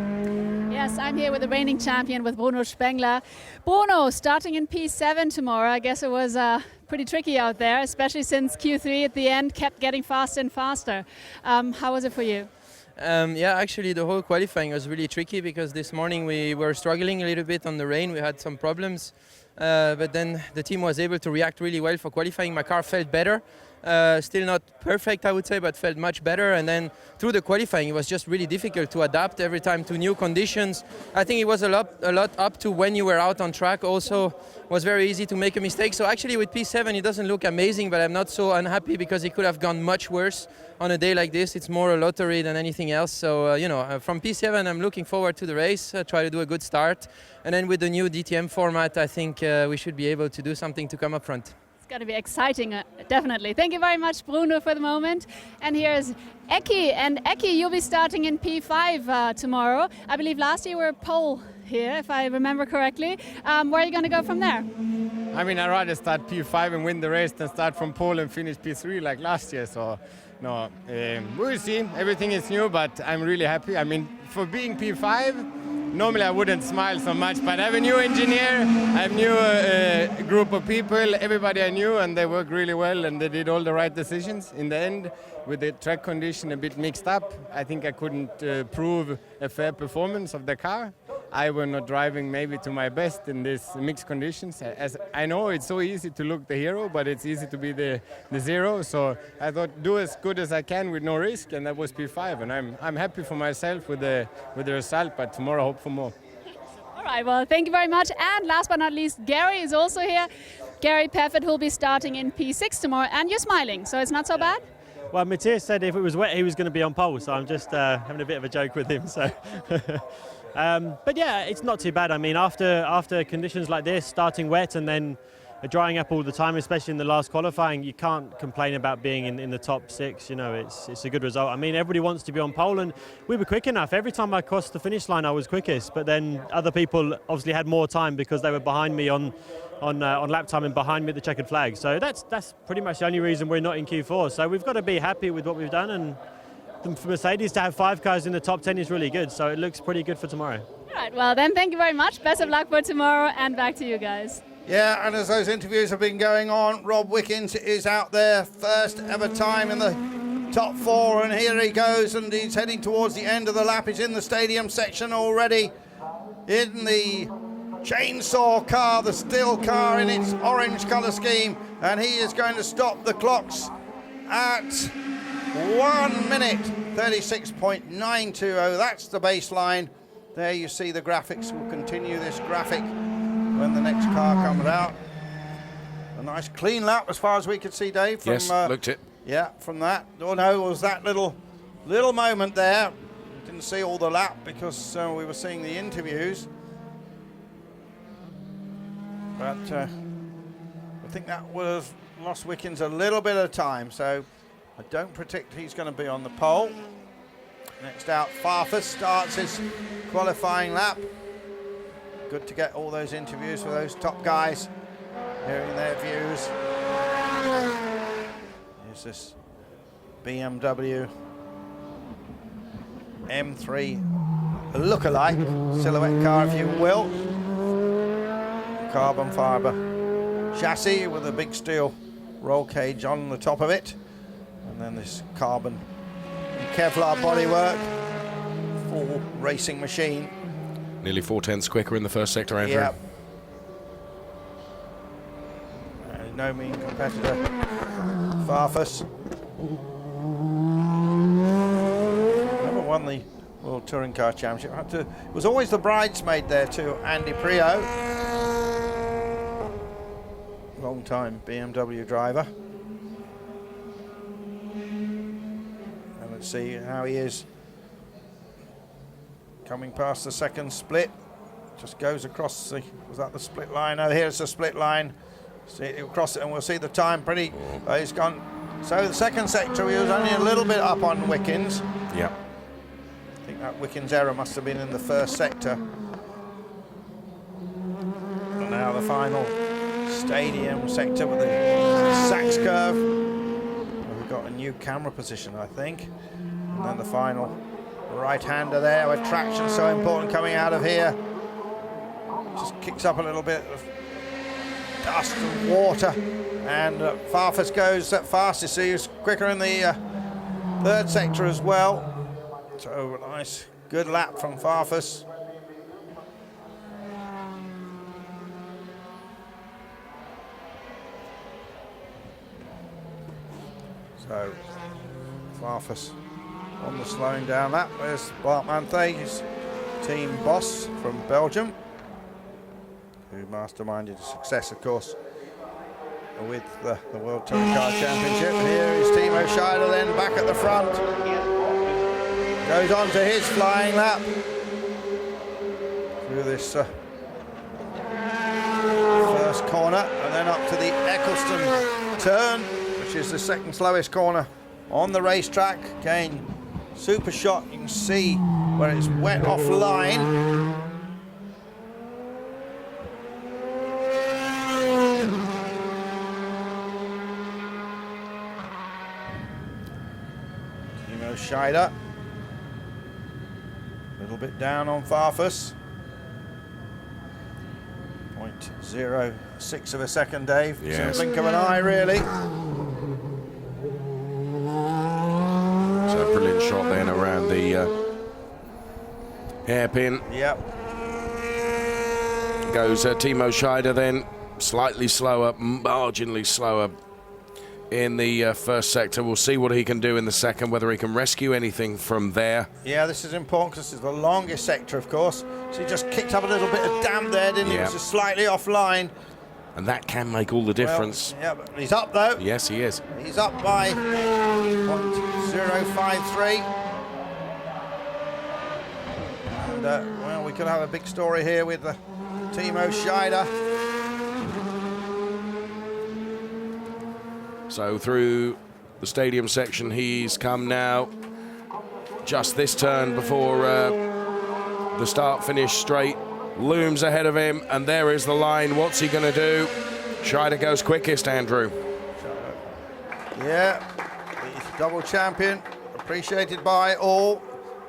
Yes, I'm here with the reigning champion, with Bruno Spengler. Bruno, starting in P7 tomorrow, I guess it was pretty tricky out there, especially since Q3 at the end kept getting faster and faster. How was it for you? Yeah, actually the whole qualifying was really tricky, because this morning we were struggling a little bit on the rain. We had some problems, but then the team was able to react really well for qualifying. My car felt better. Still not perfect, I would say, but felt much better. And then through the qualifying, it was just really difficult to adapt every time to new conditions. I think it was a lot up to when you were out on track. Also, was very easy to make a mistake. So actually, with P7, it doesn't look amazing, but I'm not so unhappy because it could have gone much worse on a day like this. It's more a lottery than anything else. So from P7, I'm looking forward to the race. Try to do a good start, and then with the new DTM format, I think we should be able to do something to come up front. It's going to be exciting, definitely. Thank you very much, Bruno, for the moment. And here's Eki. And Eki, you'll be starting in P5 tomorrow. I believe last year you were pole here, if I remember correctly. Where are you going to go from there? I mean, I'd rather start P5 and win the race than start from pole and finish P3 like last year. So, no, we'll see. Everything is new, but I'm really happy. I mean, for being P5, normally I wouldn't smile so much, but I have a new engineer, I have a new group of people, everybody I knew, and they work really well, and they did all the right decisions. In the end, with the track condition a bit mixed up, I think I couldn't prove a fair performance of the car. I was not driving maybe to my best in these mixed conditions. As I know it's so easy to look the hero, but it's easy to be the zero. So I thought do as good as I can with no risk, and that was P5. And I'm happy for myself with the result, but tomorrow I hope for more. All right, well, thank you very much. And last but not least, Gary is also here. Gary Perfett, who'll be starting in P6 tomorrow. And you're smiling, so it's not so bad? Well, Matthias said if it was wet, he was going to be on pole, so I'm just having a bit of a joke with him. So, but yeah, it's not too bad. I mean, after conditions like this, starting wet and then drying up all the time, especially in the last qualifying, you can't complain about being in the top 6. You know, it's a good result. I mean, everybody wants to be on pole, and we were quick enough. Every time I crossed the finish line, I was quickest. But then other people obviously had more time because they were behind me on lap time and behind me at the checkered flag. So that's pretty much the only reason we're not in Q4. So we've got to be happy with what we've done, and for Mercedes to have 5 cars in the top 10 is really good. So it looks pretty good for tomorrow. All right, well then, thank you very much. Best of luck for tomorrow, and back to you guys. Yeah, and as those interviews have been going on, Rob Wickens is out there, first ever time in the top 4, and here he goes, and he's heading towards the end of the lap. He's in the stadium section already, in the chainsaw car, the still car in its orange colour scheme, and he is going to stop the clocks at 1 minute 36.920. That's the baseline. There you see the graphics. We'll continue this graphic when the next car comes out. A nice clean lap as far as we could see, Dave. From, yes, looked it. Yeah, from that. Oh no, it was that little moment there. Didn't see all the lap because we were seeing the interviews. But I think that would have lost Wickens a little bit of time, so I don't predict he's going to be on the pole. Next out, Farfus starts his qualifying lap. Good to get all those interviews for those top guys, hearing their views. Here's this BMW M3 look-alike silhouette car, if you will. Carbon fibre chassis with a big steel roll cage on the top of it, and then this carbon Kevlar bodywork, full racing machine. Nearly 4/10 quicker in the first sector, Andrew. Yeah. No mean competitor, Farfus. Never won the World Touring Car Championship. It was always the bridesmaid there too, Andy Prio. Long time BMW driver. And let's see how he is coming past the second split. Just goes across the, was that the split line? Oh, here's the split line. See, he'll cross it and we'll see the time pretty, he's gone. So the second sector, he was only a little bit up on Wickens. Yeah. I think that Wickens error must have been in the first sector. And now the final stadium sector with the Sachs curve. We've got a new camera position, I think. And then the final right-hander there, with traction so important coming out of here. Just kicks up a little bit of dust and water. And Farfus goes fastest, so he's quicker in the third sector as well. So a nice, good lap from Farfus. So Farfus on the slowing down lap. There's Bart Manthe, his team boss from Belgium, who masterminded the success, of course, with the World Touring Car Championship. Here is Timo Scheider then back at the front. Goes on to his flying lap through this first corner, and then up to the Eccleston turn, which is the second slowest corner on the racetrack. Again, super shot. You can see where it's wet offline. Timo Scheider. A little bit down on Farfus. 0.06 of a second, Dave. Yes. Blink of an eye, really. So a brilliant shot then around the hairpin. Yep. Goes Timo Scheider then, slightly slower, marginally slower in the first sector. We'll see what he can do in the second, whether he can rescue anything from there. Yeah, this is important because this is the longest sector, of course. So he just kicked up a little bit of damp there, didn't he? It was just slightly offline. And that can make all the difference. Well, yeah, but he's up though. Yes, he is. He's up by 0.053. And, well, we could have a big story here with Timo Scheider. So through the stadium section he's come now. Just this turn before the start-finish straight looms ahead of him, and there is the line. What's he going to do? Scheider goes quickest, Andrew. Yeah, he's double champion, appreciated by all.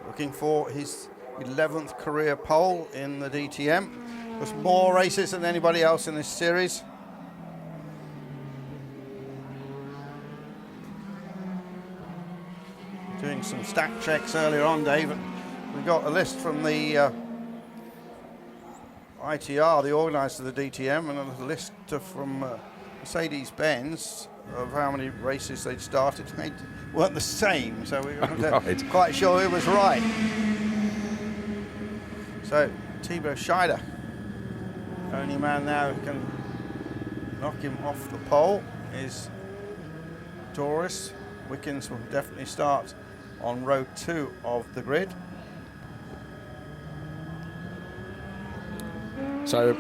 Looking for his 11th career pole in the DTM. There's more races than anybody else in this series. Doing some stat checks earlier on, Dave. We got a list from the ITR, the organiser of the DTM, and a list from Mercedes-Benz of how many races they'd started. They weren't the same, so we weren't quite sure who was right. So Timo Scheider, only man now who can knock him off the pole is Doris. Wickens will definitely start on row 2 of the grid. So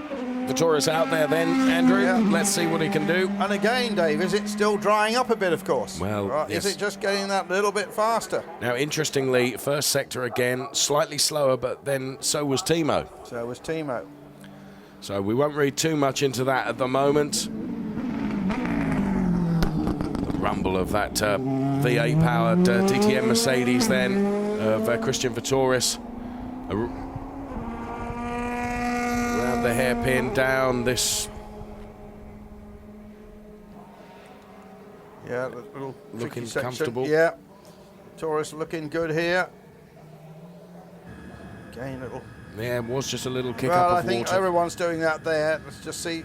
Vittorius out there then, Andrew. Yeah. Let's see what he can do. And again, Dave, is it still drying up a bit, of course? Well, right? yes. Is it just getting that little bit faster? Now, interestingly, first sector again, slightly slower, but then so was Timo. So was Timo. So we won't read too much into that at the moment. The rumble of that V8-powered DTM Mercedes then, of Christian Vittorius. Around the hairpin, down this. Yeah, the little looking section. comfortable. Yeah, Vittorius looking good here. Again, little. Yeah, it was just a little kick Well, up I of think water. everyone's doing that there. Let's just see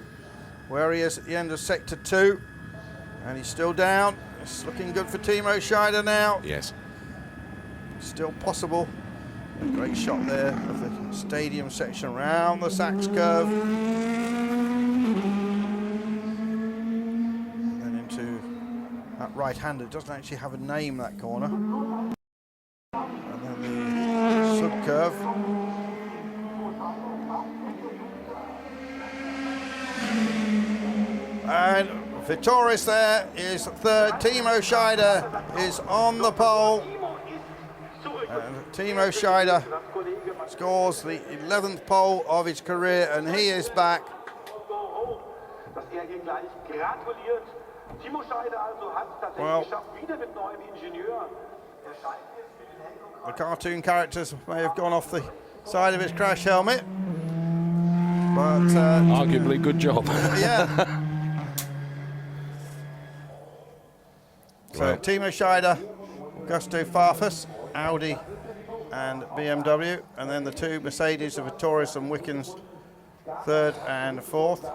where he is at the end of sector 2. And he's still down. It's looking good for Timo Scheider now. Yes. Still possible. A great shot there of the stadium section around the Sachs curve. And then into that right-hander. It doesn't actually have a name, that corner. And then the sub-curve. And Vittorius there is third. Timo Scheider is on the pole. And Timo Scheider scores the 11th pole of his career, and he is back. Well, the cartoon characters may have gone off the side of his crash helmet, but arguably good job. Yeah. So Well. Timo Scheider, Augusto Farfus, Audi and BMW, and then the two Mercedes of Vittorius and Wickens, third and fourth.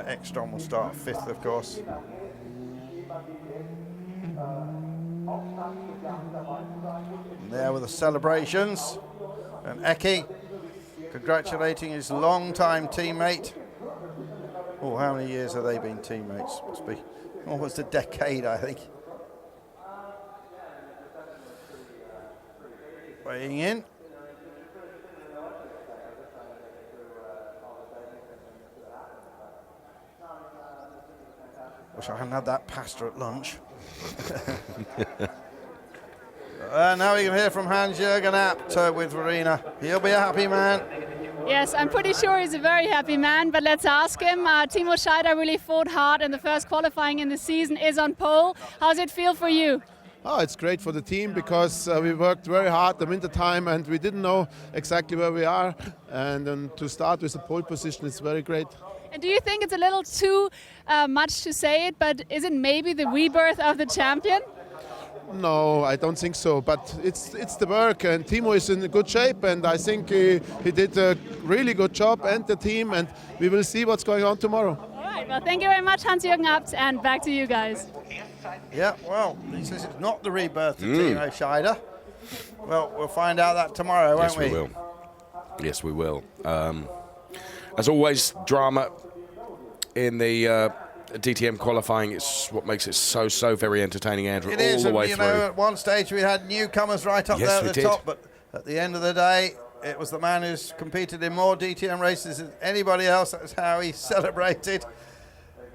Ekstrom will start 5th, of course. And there were the celebrations. And Eki congratulating his long-time teammate. Oh, how many years have they been teammates? Must be almost a decade, I think. Weighing in. Wish I hadn't had that pasta at lunch. Now we can hear from Hans-Jürgen Abt with Verena. He'll be a happy man. Yes, I'm pretty sure he's a very happy man, but let's ask him. Timo Scheider really fought hard in the first qualifying in the season, is on pole. How does it feel for you? Oh, it's great for the team because we worked very hard the winter time and we didn't know exactly where we are. And to start with the pole position is very great. And do you think it's a little too much to say it, but is it maybe the rebirth of the champion? No, I don't think so. But it's the work, and Timo is in good shape, and I think he did a really good job, and the team, and we will see what's going on tomorrow. All right, well, thank you very much, Hans-Jürgen Abt, and back to you guys. Yeah, well, he says it's not the rebirth of Timo Scheider. Well, we'll find out that tomorrow, won't we? Yes, we will. Yes, we will. As always, drama in the DTM qualifying is what makes it so very entertaining, Andrew, it all is, the way through. At one stage we had newcomers right up there at the top, but at the end of the day, it was the man who's competed in more DTM races than anybody else. That's how he celebrated,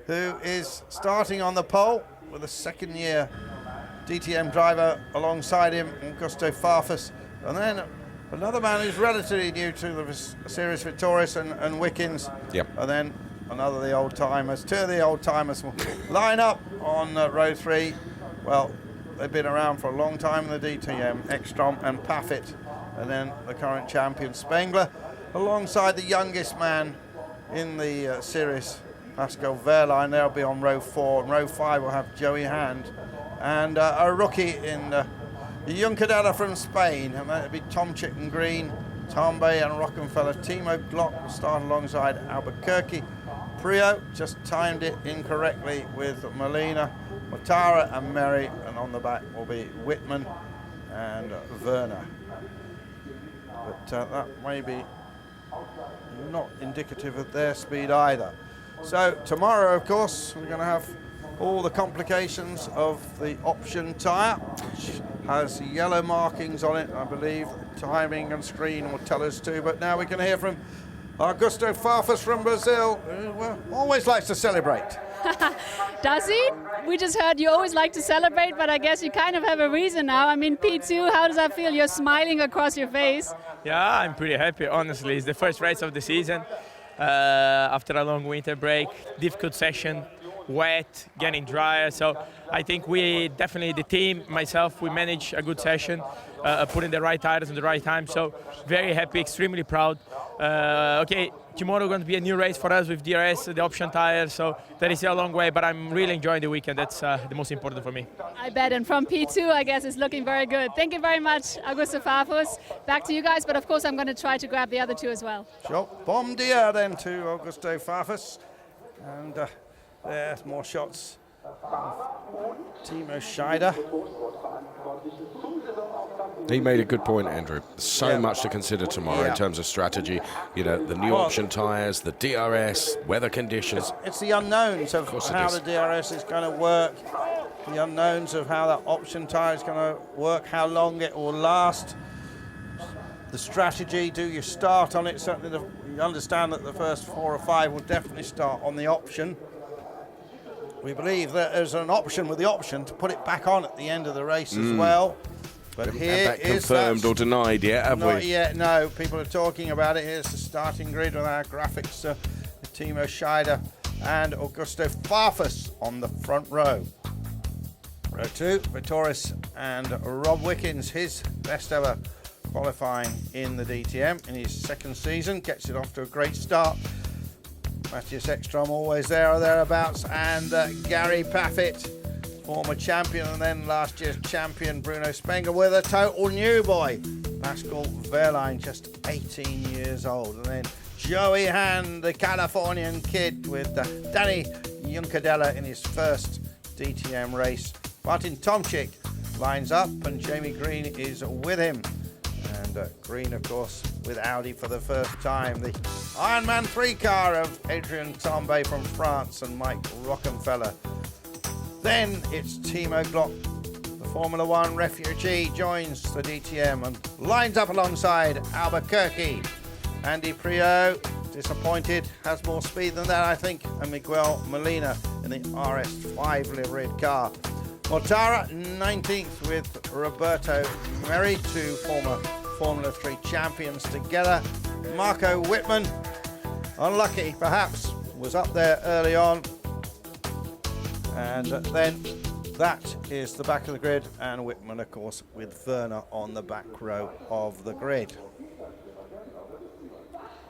who is starting on the pole with a second-year DTM driver alongside him, Augusto Farfus, and then another man who's relatively new to the series, Vittoris and Wickens. Yep. And then another of the old-timers. Two of the old-timers will line up on row 3. Well, they've been around for a long time in the DTM, Ekstrom and Paffett. And then the current champion, Spengler, alongside the youngest man in the series, Pascal Wehrlein. They'll be on row 4. And row 5 will have Joey Hand. And a rookie in the Juncadella from Spain, and that'll be Tom Chitton-Green, Tombe and Rockenfeller. Timo Glock will start alongside Albuquerque. Prio just timed it incorrectly with Molina, Matara and Merry, and on the back will be Whitman and Werner. But that may be not indicative of their speed either. So tomorrow, of course, we're going to have all the complications of the option tyre, which has yellow markings on it, I believe. Timing and screen will tell us too. But now we can hear from Augusto Farfus from Brazil, who always likes to celebrate. Does he? We just heard you always like to celebrate, but I guess you kind of have a reason now. I mean, P2, how does that feel? You're smiling across your face. Yeah, I'm pretty happy, honestly. It's the first race of the season. After a long winter break, difficult session, wet, getting drier. So I think we definitely, the team, myself, we managed a good session, putting the right tires in the right time. So very happy, extremely proud. Okay, tomorrow going to be a new race for us with DRS, the option tires. So that is a long way, but I'm really enjoying the weekend. That's the most important for me. I bet, and from P2, I guess it's looking very good. Thank you very much, Augusto Farfus. Back to you guys, but of course I'm going to try to grab the other two as well. Sure. Bom dia then to Augusto Farfus. And there's more shots of Timo Scheider. He made a good point, Andrew. So much to consider tomorrow in terms of strategy. You know, the new option tyres, the DRS, weather conditions. It's the unknowns of how the DRS is going to work, the unknowns of how that option tyre is going to work, how long it will last. The strategy, do you start on it? Certainly you understand that the first 4 or 5 will definitely start on the option. We believe that there's an option with the option to put it back on at the end of the race as well. But here that confirmed or denied yet, have we? Not yet, no. People are talking about it. Here's the starting grid with our graphics. Timo Scheider and Augusto Farfus on the front row. Row 2, Vittoris and Rob Wickens, his best ever qualifying in the DTM in his second season. Gets it off to a great start. Matthias Ekstrom always there or thereabouts, and Gary Paffett, former champion and then last year's champion Bruno Spengler with a total new boy. Pascal Wehrlein, just 18 years old. And then Joey Hand, the Californian kid, with Danny Juncadella in his first DTM race. Martin Tomczyk lines up, and Jamie Green is with him. And Green, of course, with Audi for the first time. The Ironman 3 car of Adrien Tambay from France and Mike Rockenfeller. Then it's Timo Glock, the Formula One refugee, joins the DTM and lines up alongside Albuquerque. Andy Priaulx, disappointed, has more speed than that, I think, and Miguel Molina in the RS5 liveried car. Mortara 19th with Roberto Meri, two former Formula 3 champions together. Marco Wittmann, unlucky perhaps, was up there early on. And then that is the back of the grid, and Wittmann, of course, with Werner on the back row of the grid.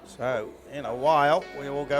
So in a while we will go